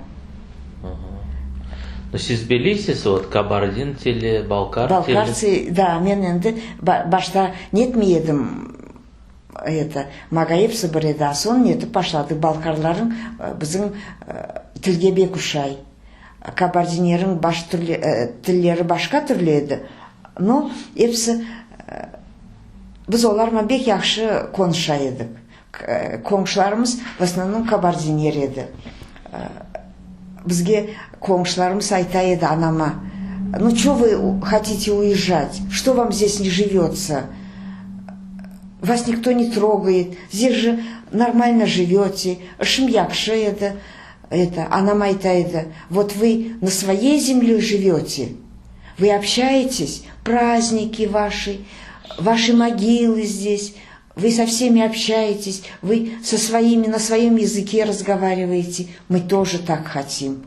Но siz білесіз, вот Кабардин теле, Балкар теле.
Балкарцы, да, мен енді башта нетмейдім, это, Магаевсы бір еді, сон нетіп башлады Балкарларын біздің тілге бек ұшай. Кабардинерің тіллері башқа түрлі еді. Но епсі біз оларма бек яқшы конша едік. Коңшыларымыз в основном кабардинер еді. Бізге коңшыларымыз айта еді анама: ну что вы хотите уезжать? Что вам здесь не живется? Вас никто не трогает. Здесь же нормально живете. Шым яқшы еді. Анам айта еді: вот вы на своей земле живете. Вы общаетесь, праздники ваши могилы здесь, вы со всеми общаетесь, вы со своими на своем языке разговариваете, мы тоже так хотим.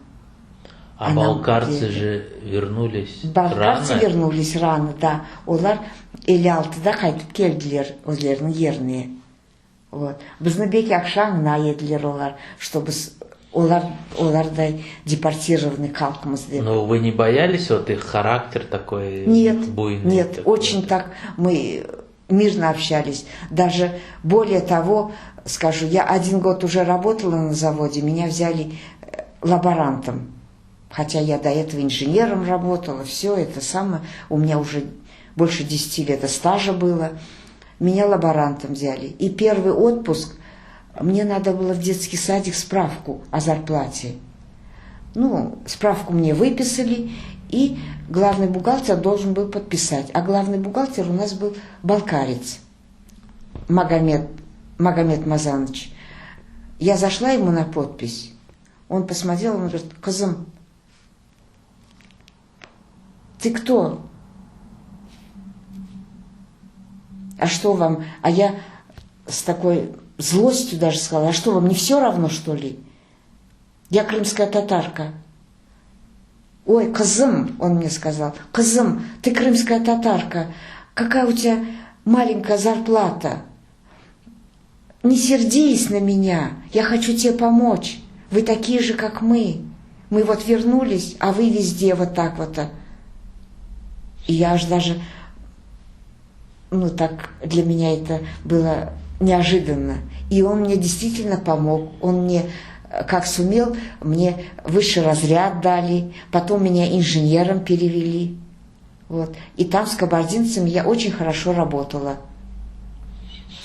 А балкарцы же вернулись
Балкарцы
рано?
Вернулись рано, да. Олар 56-да қайтып келділер, өзлерінің еріне. Вот. Бізді бек ақшаңына еділер олар, что біз олардай депортированный халқымыз деп.
Но вы не боялись, вот их характер такой буйный?
Нет,
такой,
очень так мы мирно общались. Даже более того, скажу, я 1 год уже работала на заводе, меня взяли лаборантом. Хотя я до этого инженером работала, все это самое, у меня уже больше 10 лет стажа было. Меня лаборантом взяли. И первый отпуск мне надо было в детский садик справку о зарплате. Ну, справку мне выписали, и главный бухгалтер должен был подписать. А главный бухгалтер у нас был балкарец, Магомед Мазаныч. Я зашла ему на подпись. Он посмотрел, он говорит: кызым, ты кто? А что вам? А я с такой злостью даже сказала: а что, вам не все равно, что ли? Я крымская татарка. Ой, кызым, он мне сказал: кызым, ты крымская татарка, какая у тебя маленькая зарплата. Не сердись на меня, я хочу тебе помочь. Вы такие же, как мы. Мы вот вернулись, а вы везде вот так вот. И я аж даже, ну так, для меня это было неожиданно. И он мне действительно помог. Он мне, как сумел, мне высший разряд дали. Потом меня инженером перевели. Вот. И там с кабардинцами я очень хорошо работала.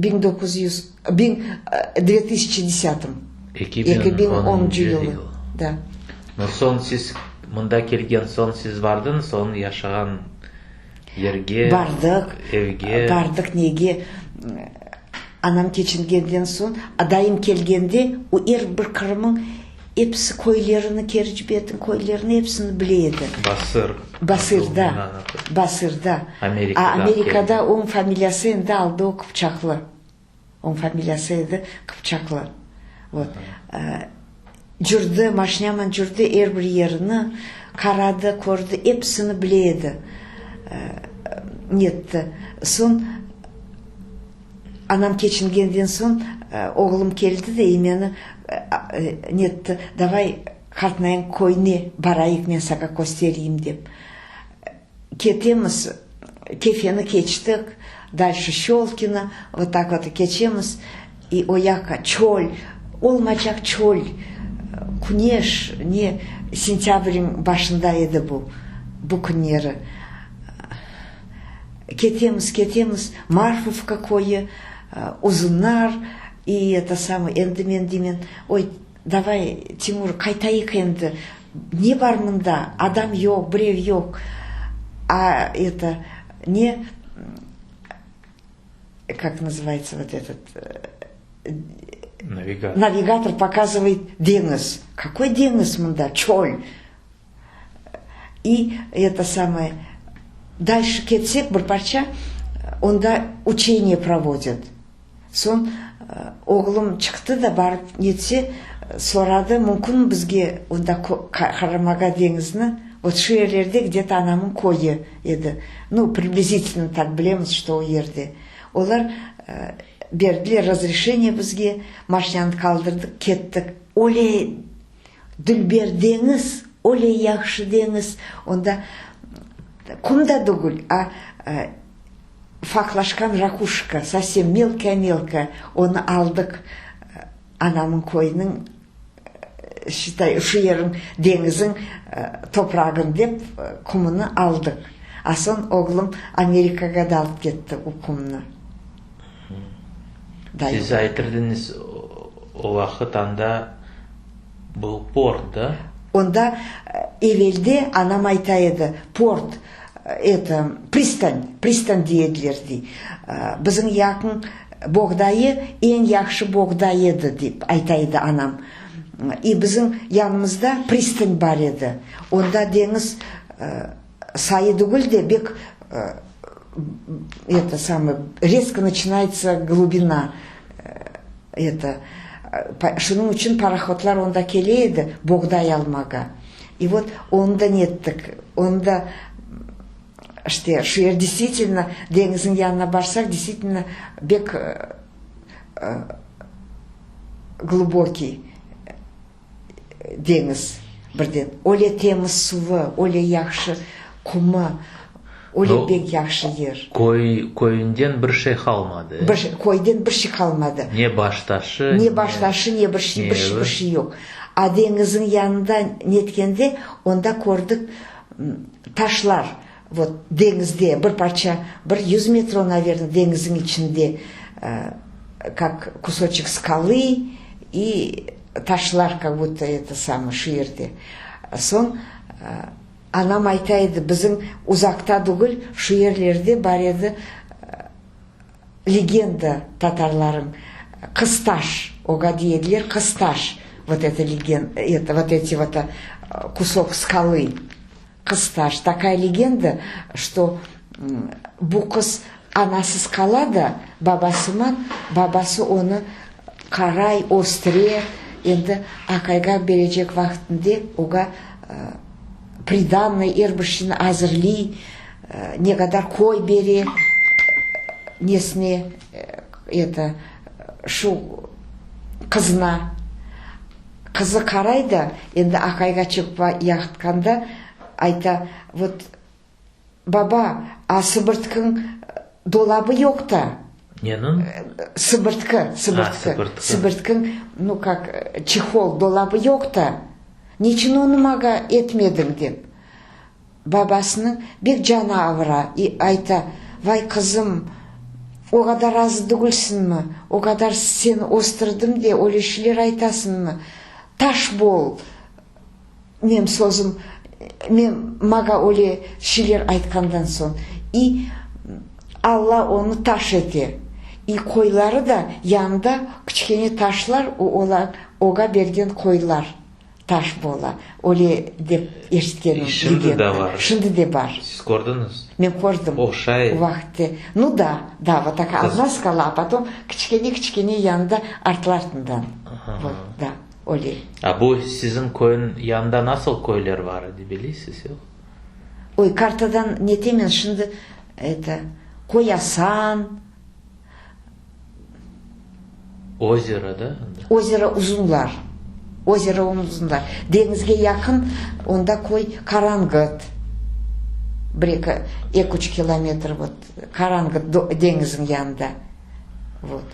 2010 2010 жылы. Да.
Но сон сіз мында келген сон сіз бардың, сон яшаған ерге,
бардық неге анам кечінгенден сон адайым келгенде ер бір қырымың епсі койлеріні кері жібетін койлеріні епсіні біледі. Басырда. Америкада он фамилиясы енді алды о Кыпчаклы. Он фамилиясы еді Кыпчаклы. Вот. Жүрді, машинаман жүрді, бір еріні қарады, көрді, епсіні біледі. Нетті. Сон анам кечінгенден сон оғылым келді де мені нетті, давай қартынайын койне барайық, мен саға көстерейім деп. Кетеміз, кефені кечтік, дальше Щелкино, вот так вот кечеміз, и ояқа чоль, олмачақ чоль, күнеш, не сентябрьдің башында еді бұл күнері. Кетеміз, Марфовка койы, Узынар, и это самое, енді мен деймен, ой, давай, Тимур, қайтайық енді, не бар мында, адам жоқ, біреу жоқ, а это, не, как называется вот этот, навигатор показывает деңіз. Какой деңіз мында? Чоль. И это самое, дальше кетсек, бір парча, онда учение проводят. Сон оғылым шықты да барып нетсе, сорады, мүмкін бізге онда Қарамага деңізні, вот шиерлерде где-то анамын койы еді. Ну, приблизительно так білеміз, что о ерде. Олар берділер разрешение бізге, машинаны қалдырдық, кеттік. Оле дүлбер деңіз, оле яқшы деңіз, онда кумда дугуль, а факлашкан ракушка, совсем мелкая-мелкая, оны алдық анамын койының, считай, шиерін деңізің топрағын деп құмыны алдық. А сон оғлым Америкаға да алып кетті о құмыны.
Сіз айтырдыңыз о вақыт анда бұл порт, да?
Онда евелде анам айтайды, порт, это пристань дейділерді. Біздің яқын боғдайы ең яқшы боғдай еді деп айтайды анам. И біздің янымызда пристань бар еді. Онда деңіз сайы дүгілде бек это самое, резко начинается глубина. Шының үшін пароходлар онда келейді боғдай алмаға. И вот онда неттік, онда шиер действительно деңіздің янына барсақ, действительно бек глубокий деңіз бірден. Оле теміз суы, оле яқшы құмы, оле бек яқшы ер.
Койынден бір шей қалмады.
Койден бір шей қалмады.
Не башташы,
не бір шей жоқ. А деңіздің янында неткенде, онда көрдік ташлар. Вот деңізде бір парча, 100 метров, наверное, деңіздің içінде, как кусочек скалы и ташлар, как будто это самое шиерде. Сон анам айтайды, біздің ұзақта дүгіл шиерлерде бар еді легенда татарларың. Қысташ, оға дейділер қысташ. Вот это легенда, вот эти вот кусок скалы. Қысташ. Такая легенда, что бұл қыз анасыз қалады, бабасы оны қарай, остыре, енді ақайға бережек вақытында оға приданный ербішін азырли, неғадар кой бере, несіне, шу қызына. Қызы қарайды, енді ақайға чекпа яқтқанда, айта, вот, баба, а сыбырткың долабы yok-та?
Ненің?
Сыбырткың, ну как, чехол, долабы yok-та? Нечін оны маға етмедің деп. Бабасының бек жаны авыра, и айта, вай қызым, о kadar az дүгілсін ма, о kadar сен остырдым де, олешілер айтасын ма, таш бол, мен созым, мен мага оле шилер айтқандан сон. И Алла оны таш ете. И қойлары да янда кішкене ташлар, олар ога берген қойлар таш бола. Оле деп ештікенім.
Шынды да бар.
Шынды де бар.
Сіз көрдіңіз?
Мен көрдім.
Оқшай.
Уақытте. Ну да, вот такая одна скала, а потом кішкене янда артылартындан. Вот, да, оле.
А бұл сіздің көйін янда насыл көйлер бар, деп білесіз?
Ой, картадан нетемен шынды, это, Қоясан.
Озеро, да?
Озеро ұзынлар. Озеро ұзынлар. Деңізге яқын, онда қой Қараңғыт. Бір 2-3 километр, вот, Қараңғыт деңіздің янында. Вот.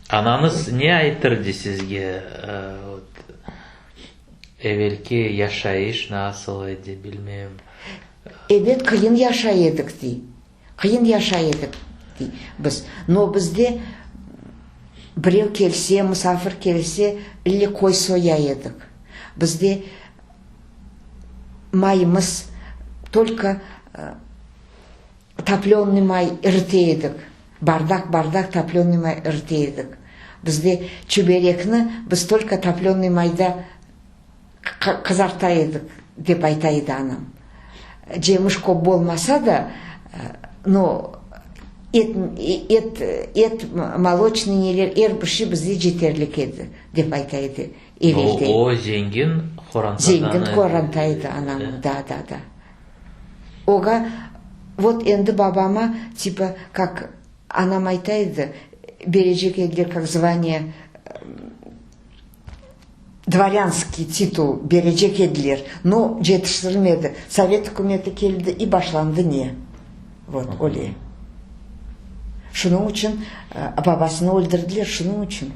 Анаңыз не айтырды сізге? Эвелке яшайыш насыл еді, білмем.
Эбет қиын яшай едік дей. Қиын яшай едік дей. Біз. Но бізде біреу келсе, мұсафыр келсе, ілі қой соя едік. Бізде майымыз только топленый май ірте едік. Бардак топленый май ірте едік. Бізде чүберекні біз только топленый майда қызарта едік, деп айтайды анам. Жеміш көп болмаса да, но ет молочный нелер ербіші бізде жетерлік еді, деп айтайды.
О, зеңгін
қорантайды анам, да. Ога, вот енді бабама, типа, как анам айтайды, бережек еділер, как звание, дворянский титул бережек еділер, но жетіштірмеді. Совет үкіметі келді и башланды не. Вот, оле. Шының үшін бабасыны өлдірділер, шының үшін.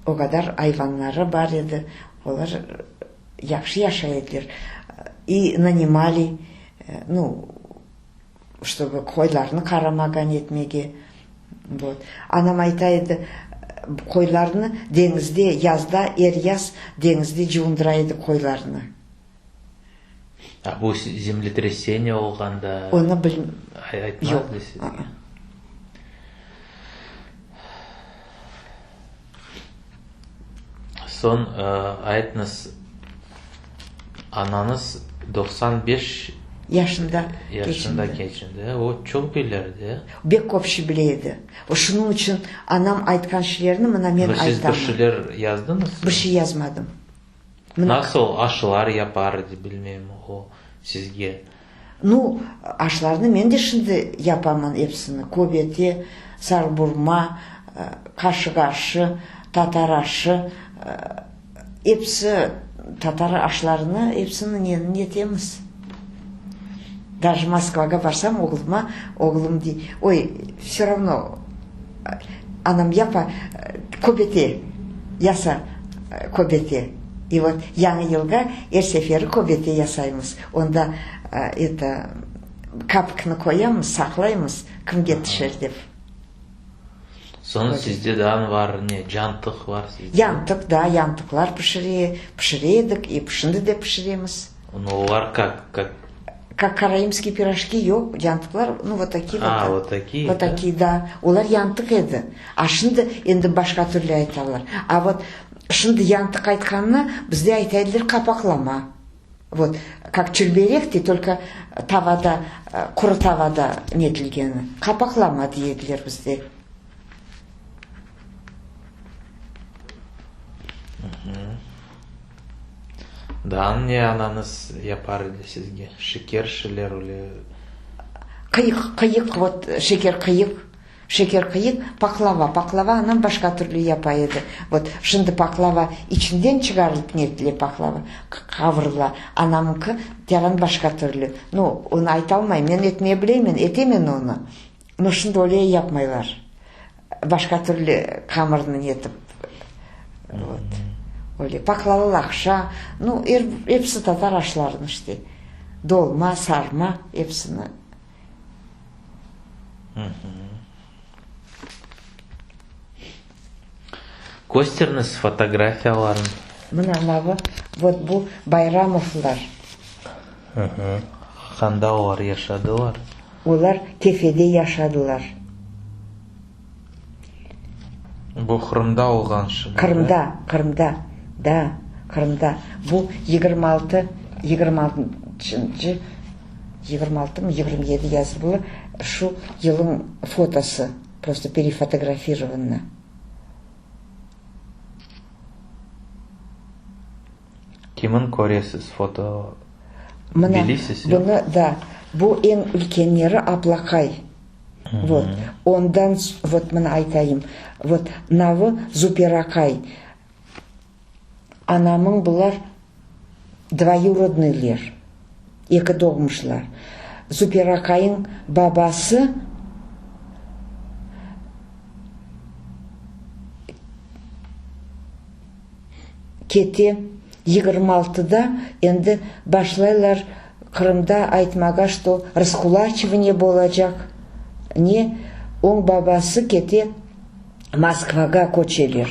О kadar айванлары бар еді, олар яқшы яшайдылер. И нанимали, ну, чтобы қойларыны қарамаған етмеге. Вот. Анам айтайды, қойларыны деңізде, язда, яз деңізде жуындырайды қойларыны.
А бұл землетрясение олғанда...
Оны білім...
Айтмады сізге? Сон айтыңыз, анаңыз 95
yaşında
geçindi. O çok bilirdi.
Bek kopşu bileydi. O şunun için anam aytkan şeylerini mına men aytamam.
Siz bir şeyler yazdınız mı?
Bir şey yazmadım.
Nasıl aşılar yapardı bilmem o sizge.
Ну, aşılarını men de şimdi yapamam hepsini. Köbeti, sarburma, kaşı kaşı, tatar aşı, hepsi tatar aşılarını hepsini niyetemiz. Даже Москваға барсам, оғлым дей, ой, все равно, анам япа көбете, яса көбете. И вот яңы елға сефері көбете ясаймыз. Онда это капканы қоямыз, сақлаймыз, кімге түшер деп.
Соны сізде дан бар, не, жантық бар сізде?
Янтық, да, янтықлар пішіредік, и пішінді де пішіреміз.
Олар
как караимские пирожки, yok, янтықлар, ну, вот такие.
Вот такие?
Вот такие, да. Олар янтық еді. А шынды енді башқа түрлі айталар. А вот шынды янтық айтқанына бізде айтайдылар қапақлама. Вот, как чүлберекте, только тавада, құры тавада нетілгені. Қапақлама дейділер бізде.
Да, не анаңыз япарды сізге? Шекершілер оле?
Қиық, вот шекер қиық, пақлава анам башқа түрлі япайды. Вот шынды пақлава içinden шығарылып нетіле пақлава, қавырла, анамынқы тяран башқа түрлі. Ну, оны айта алмай, мен етмей білеймін, етемен оны. Но шынды оле япмайлар. Башқа түрлі қамырны нетіп. Вот. Оле, пақлалы лақша, ну, епсі татар ашыларын іште. Долма, сарма, епсіні.
Костеріңіз фотографияларын?
Мынанағы, вот бұл Байрамовлар.
Қанда олар яшадылар?
Олар кефеде яшадылар.
Бұл Қырымда олғаншы?
Қырымда, да, Қырымда. Бұл 26-27 yazılı şu yılın fotosu. Просто перефотографировано.
Кімін көресіз фото білесіз?
Бұны, да. Бұл ең үлкенері Аплақай. Вот. Ондан, вот мына айтайым. Вот, навы Зуперакай. Анамың бұлар двоюродныйлер. Екі doğmuşlar. Зуперакайың бабасы кете 26-да енді башлайлар Қырымда айтмаға, что раскулачивание болacak. Не, он бабасы кете Москваға көчелер.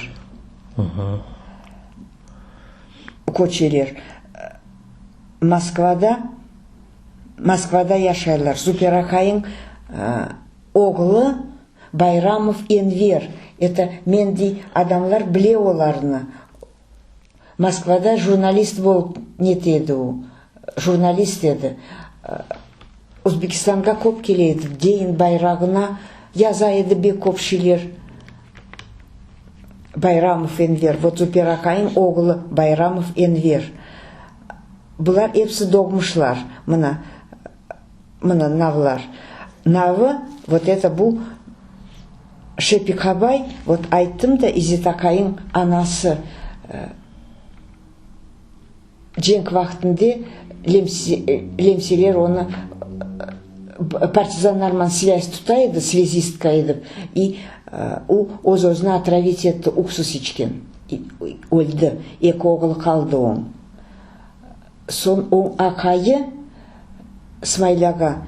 Көчелер. Москвада яшайлар. Зуперакайың оғлы Байрамов Энвер. Это менди адамлар біле оларыны. Москвада журналист болып нетеді о. Журналист еді. Өзбекстанға көп келеді. Дейін байрағына яза еді бек көпшілер. Байрамов Энвер. Вот Зуперакайың оғлы Байрамов Энвер. Бұлар епсі doğmuşlar. Мына навлар. Навы, вот это бұл Шепикабай, вот айттым да Изетакайың анасы женг вақтынде лемселер оны партизандармен связь тұтайды, связистка едіп, и өз-өзіне отравить етті уксус ішкен. Өлді, екі оғылы қалды оң. Сон оң ақайы Смайляға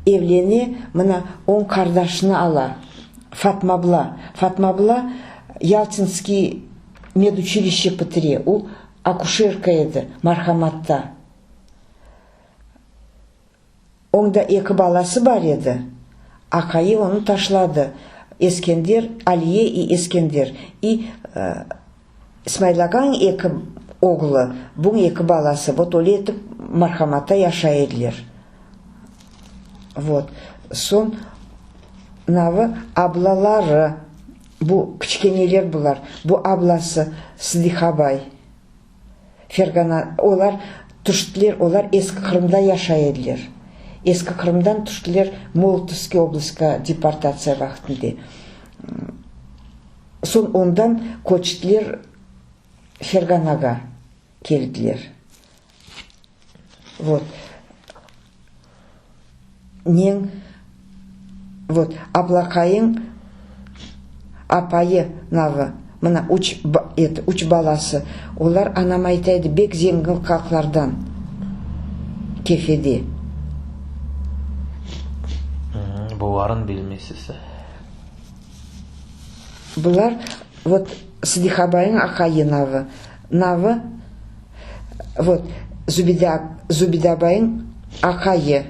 евлене мына оң қардашыны ала. Фатмабла Ялтинский медучилище бітіре. Ол акушерка еді, мархаматта. Оңда екі баласы бар еді. Ақайы оны ташлады. Ескендер, Алие и Ескендер. И Смайлаған екі оғлы, бұң екі баласы. Вот оле етіп мархаматта яшайырлер. Вот. Сон навы аблалары, бұл кішкенелер бұлар. Бұл абласы Сыдихабай. Фергана, олар түштілер, олар ескі Қырымда яшайырлер. Ескі Қырымдан түштілер Молотовский облысқа депортация вақтынде. Сон ондан көчтілер Ферганаға келділер. Вот. Нең, вот, Аблақайың апайы навы, мына уч баласы, олар анам айтайды бек зеңгіл қақлардан кефеде.
Бұларын білмейсіз.
Бұлар, вот, Сыдихабайың ақайы навы, вот, Зубидабайың ақайы,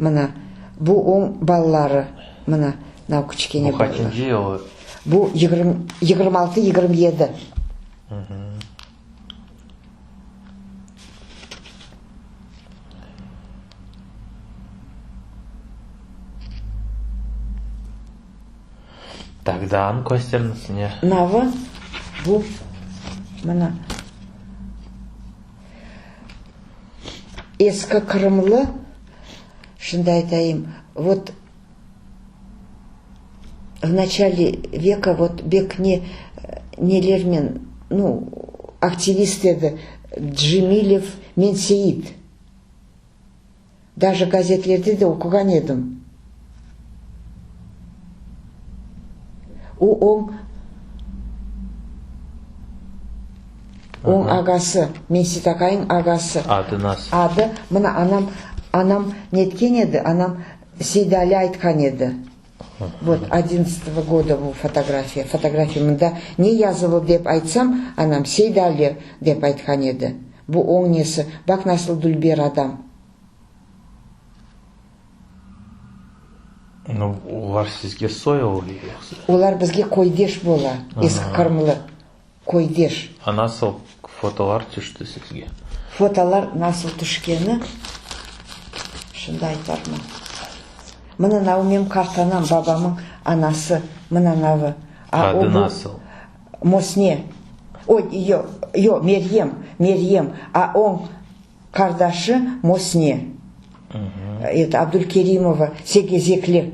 мына, бұл оң балалары, мына, нау күчкене балалар.
Бұл қачын жей олар?
Бұл 26-27.
Тағдағын көстеріңіз не?
Навы, бұл, мына, ескі Қырымлы, шында айтайым, вот, в начале века вот бек нелермен, ну, активист еді Джемилев Менсеид. Даже газетлерде де оқыған едім. Оң ағасы, Менситакайың ағасы.
Ады нас?
Ады, мына анам неткен еді, анам Сейдали айтқан еді. Вот 11-го года бұл фотография. Фотографиямында не язылы деп айтсам, анам Сейдали деп айтқан еді. Бұл оң несі, бақ насыл дүлбер адам.
Ну, олар сізге сойыл дейді.
Олар бізге қойдеш бола, ескі қырмылы қойдеш.
А насыл фотолар түшті сізге?
Фотолар насыл түшкені, шында айтармын. Мына нау мен картанам, бабамың анасы, мына навы.
Ады насыл?
Мосне. Ой, Мерьем. А он кардашы Мосне. Это Абдулькеримова Сегезеклі.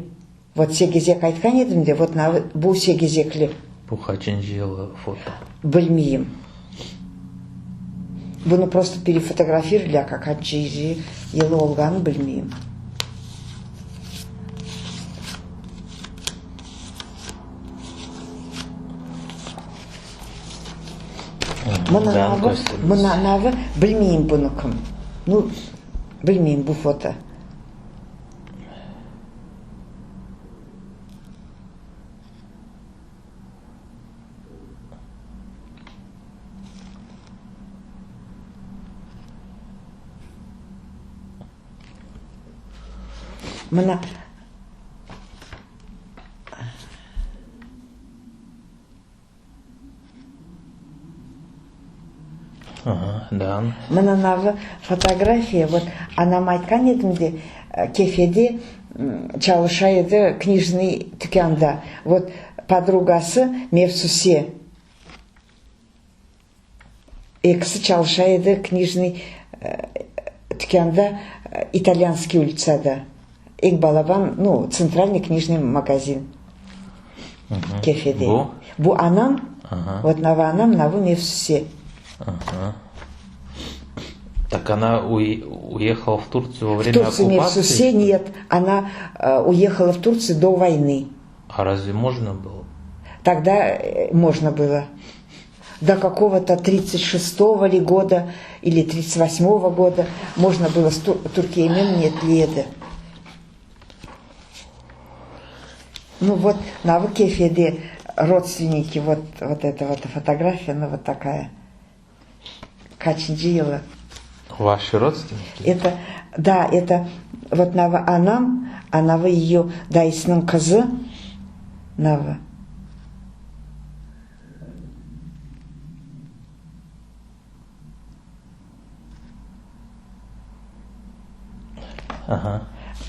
Вот Сегезек айтқан едім де, вот бұл Сегезеклі.
Бұл қачын жылы фото?
Білмейм. Бұны просто перефотографировали, а как қанша елі олғанын білмейм. Мына навы білмейм бұны кім. Ну, білмейм бұл фото. Мына
да.
Мына навы фотография, вот анам айтқан едімде, кефеде чалыша еді книжный дүканда. Вот подругасы Мевсусе. Екісі чалыша еді книжный дүканда, итальянский улицада. Эк балабан, ну, центральный книжный магазин. Кефеде. Бу анам, вот нава анам, навы Мевсусе.
Так она уехала в Турцию во время оккупации?
В Турцию Мевсусе нет, она уехала в Турцию до войны.
А разве можно было?
Тогда можно было. До какого-то 36-го ли года или 38-го года можно было с Туркиямен нет леда. Ну вот, на Кефеде родственники, вот эта вот фотография, она вот такая. Качинджила.
Ваши родственники?
Это, да, это вот нава анам, а нава ее дайсының қызы, нава.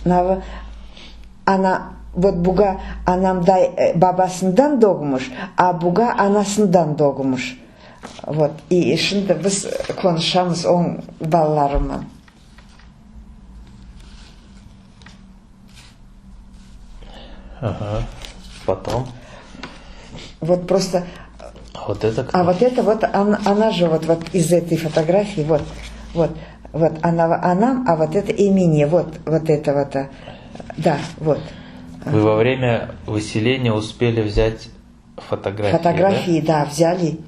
Нава, она, вот буга анам дай бабасындан doğmuş, а буга анасындан doğmuş. Вот, и шында біз конышамыз оң балаларымын.
Потом?
Вот просто...
Вот это кто?
А вот это вот, она же вот из этой фотографии, вот, она анам, а вот это имени, вот это вот, да, вот.
Вы во время выселения успели взять фотографии,
Фотографии, да, взяли.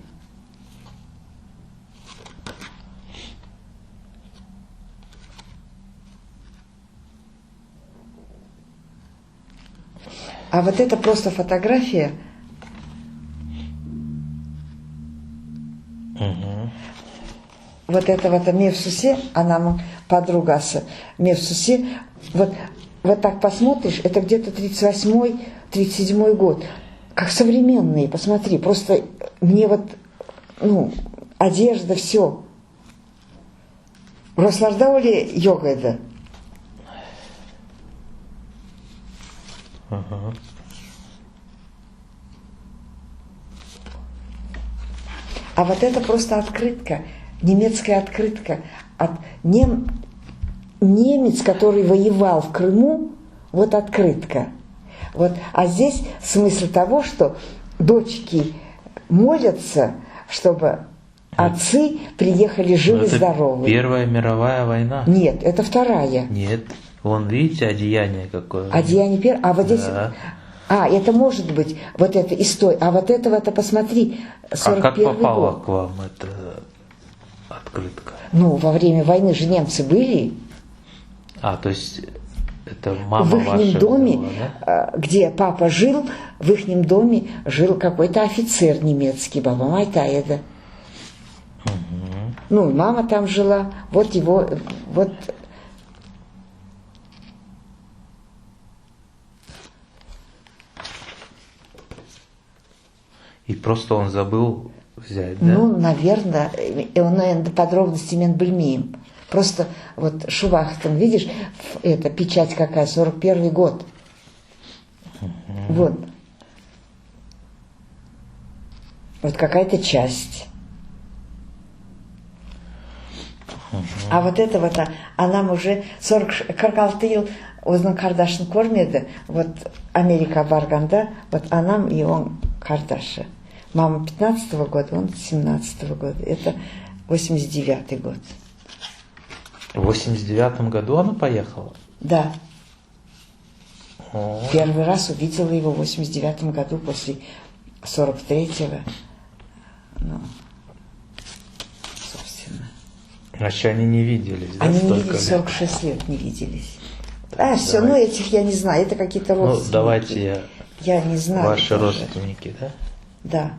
А вот это просто фотография. Вот это вот Мевсусе, она подруга Мевсусе. Вот так посмотришь, это где-то 38-й, 37-й год. Как современные, посмотри. Просто мне вот, ну, одежда, все. Расслаждали йога это. А вот это просто открытка, немецкая открытка от немец, который воевал в Крыму, вот открытка. Вот, а здесь смысл того, что дочки молятся, чтобы отцы приехали живы-здоровы.
Первая мировая война?
Нет, это вторая.
Нет. Вон, видите, одеяние какое?
Одеяние первое. А вот здесь...
Да.
А, это может быть, вот это и стой. А вот это посмотри, 41-й
А как попала
год.
к вам эта открытка?
Ну, во время войны же немцы были.
А, то есть Это мама
в их доме,
была, да?
где папа жил, в их доме жил какой-то офицер немецкий, баба Майтаеда. Ну, мама там жила, вот его, вот.
И просто он забыл взять, да?
Ну, наверное, он, наверное, подробности мен бельмеем. Просто вот Шувахтен, видишь, это печать какая, 41 год. Вот. Вот какая-то часть. А вот это вот, она уже 46 ел өзінің қардашын көрмеді. Вот Америка барганда, вот анам и он қардашы. Мама 15-го года, он 17-го года. Это 89-й год.
В 89-м году она поехала?
Да.
О.
Первый раз увидела его в 89-м году после 43-го. Ну, собственно.
Значит, они не виделись, да?
Они не виделись, 46 лет не виделись. А, все, ну этих я не знаю, это какие-то родственники.
Ну, давайте
я не знаю.
Ваши
даже.
родственники, да?
Да.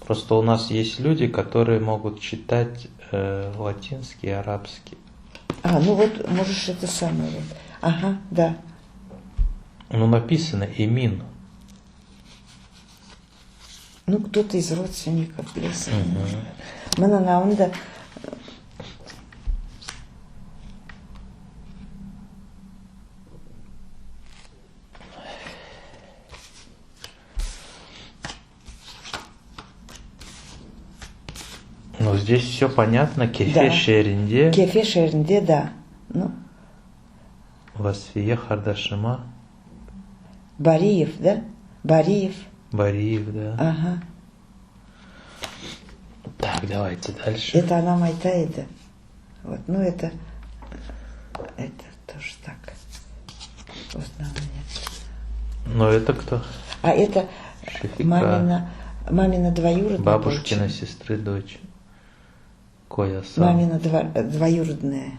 Просто у нас есть люди, которые могут читать латинский и арабский.
А, ну вот, можешь это самое. Вот. Ага, да.
Ну, написано «Имин».
Ну, кто-то из родственников близких. Мына наунда.
Ну, здесь все понятно. Кефе Шеринде.
Кефе Шеринде, да. Ну.
Васфие Хардашима.
Бариев, да? Бариев.
Бариев, да.
Ага.
Так, давайте дальше.
Это она Майтаеда. Вот, ну это тоже так. Узнавание.
Но это кто?
А это
Шефика.
мамина двоюродная.
Бабушкина сестры, дочь. Коя-сан.
Мамина двоюродная.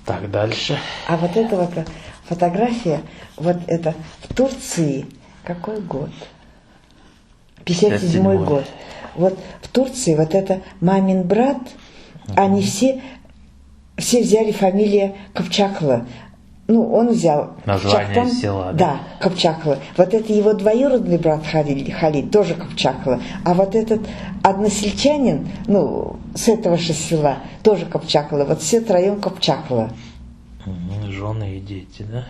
Так, дальше.
А вот эта вот фотография, вот это в Турции, какой год? 57-й год. Вот в Турции вот это мамин брат, они все взяли фамилию Копчакла. Ну, он взял
название
Копчактан,
села.
Да, Копчакла. Вот это его двоюродный брат Халид, тоже Копчакла. А вот этот односельчанин, ну, с этого же села, тоже Копчакла. Вот все троем Копчакла.
Жены и дети, да?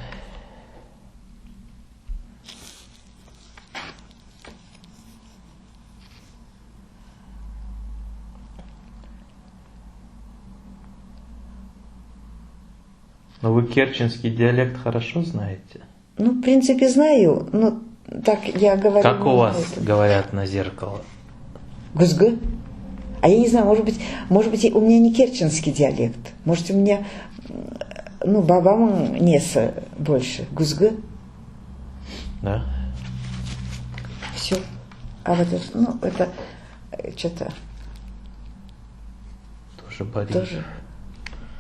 Но вы керченский диалект хорошо знаете?
Ну, в принципе, знаю, но так я говорю.
Как у вас говорят на зеркало?
Гузгы? А я не знаю, может быть, у меня не керченский диалект. Может, у меня, ну, бабам неса больше. Гузгы?
Да.
Все. А вот это, ну, это что-то...
Тоже Бариев.
Тоже.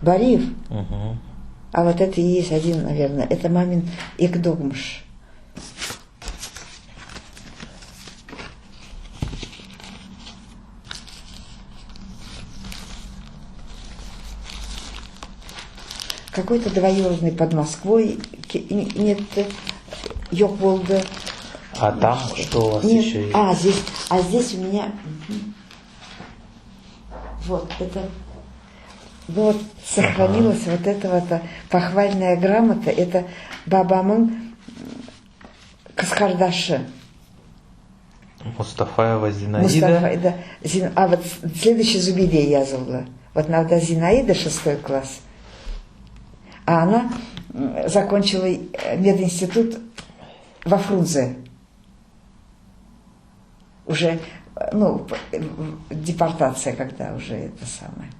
Бариев?
Угу.
А вот это и есть один, наверное. Это мамин Икдогмш. Какой-то двоюродный под Москвой. Нет, Йокволда.
А там что у вас
Нет.
еще есть?
Здесь у меня... Вот, это... Вот сохранилась вот эта вот похвальная грамота. Это бабамын Каскардашы.
Мустафаева Зинаида.
Да. А вот следующий Зубиде язывала. Вот надо Зинаида, 6 класс. А она закончила мединститут во Фрунзе. Уже ну, депортация, когда уже это самое.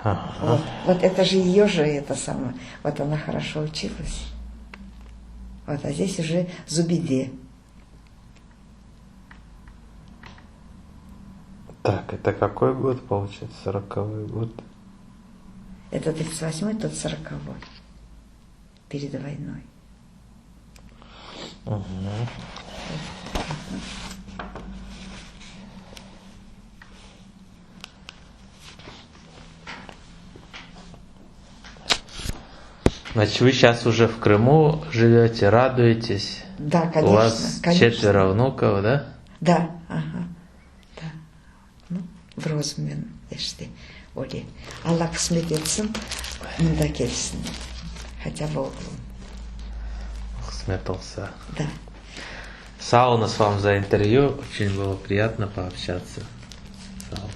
Ага.
Вот это же ее же это самое. Вот она хорошо училась. Вот, а здесь уже Зубиде.
Так, это какой год получается? 40-й год?
Это 38-й, тот 40-й. Перед войной.
Угу. Значит, вы сейчас уже в Крыму живете, радуетесь.
Да, конечно.
У вас
конечно.
4 внуков, да?
Да, ага. Да. Ну, в Розмен, işte, öyle. Allah kısmet etsin, bunda gelsin. Хотя бы oğlum.
Кысмет olsa.
Да.
Сау нас вам за интервью. Очень было приятно пообщаться. Сау.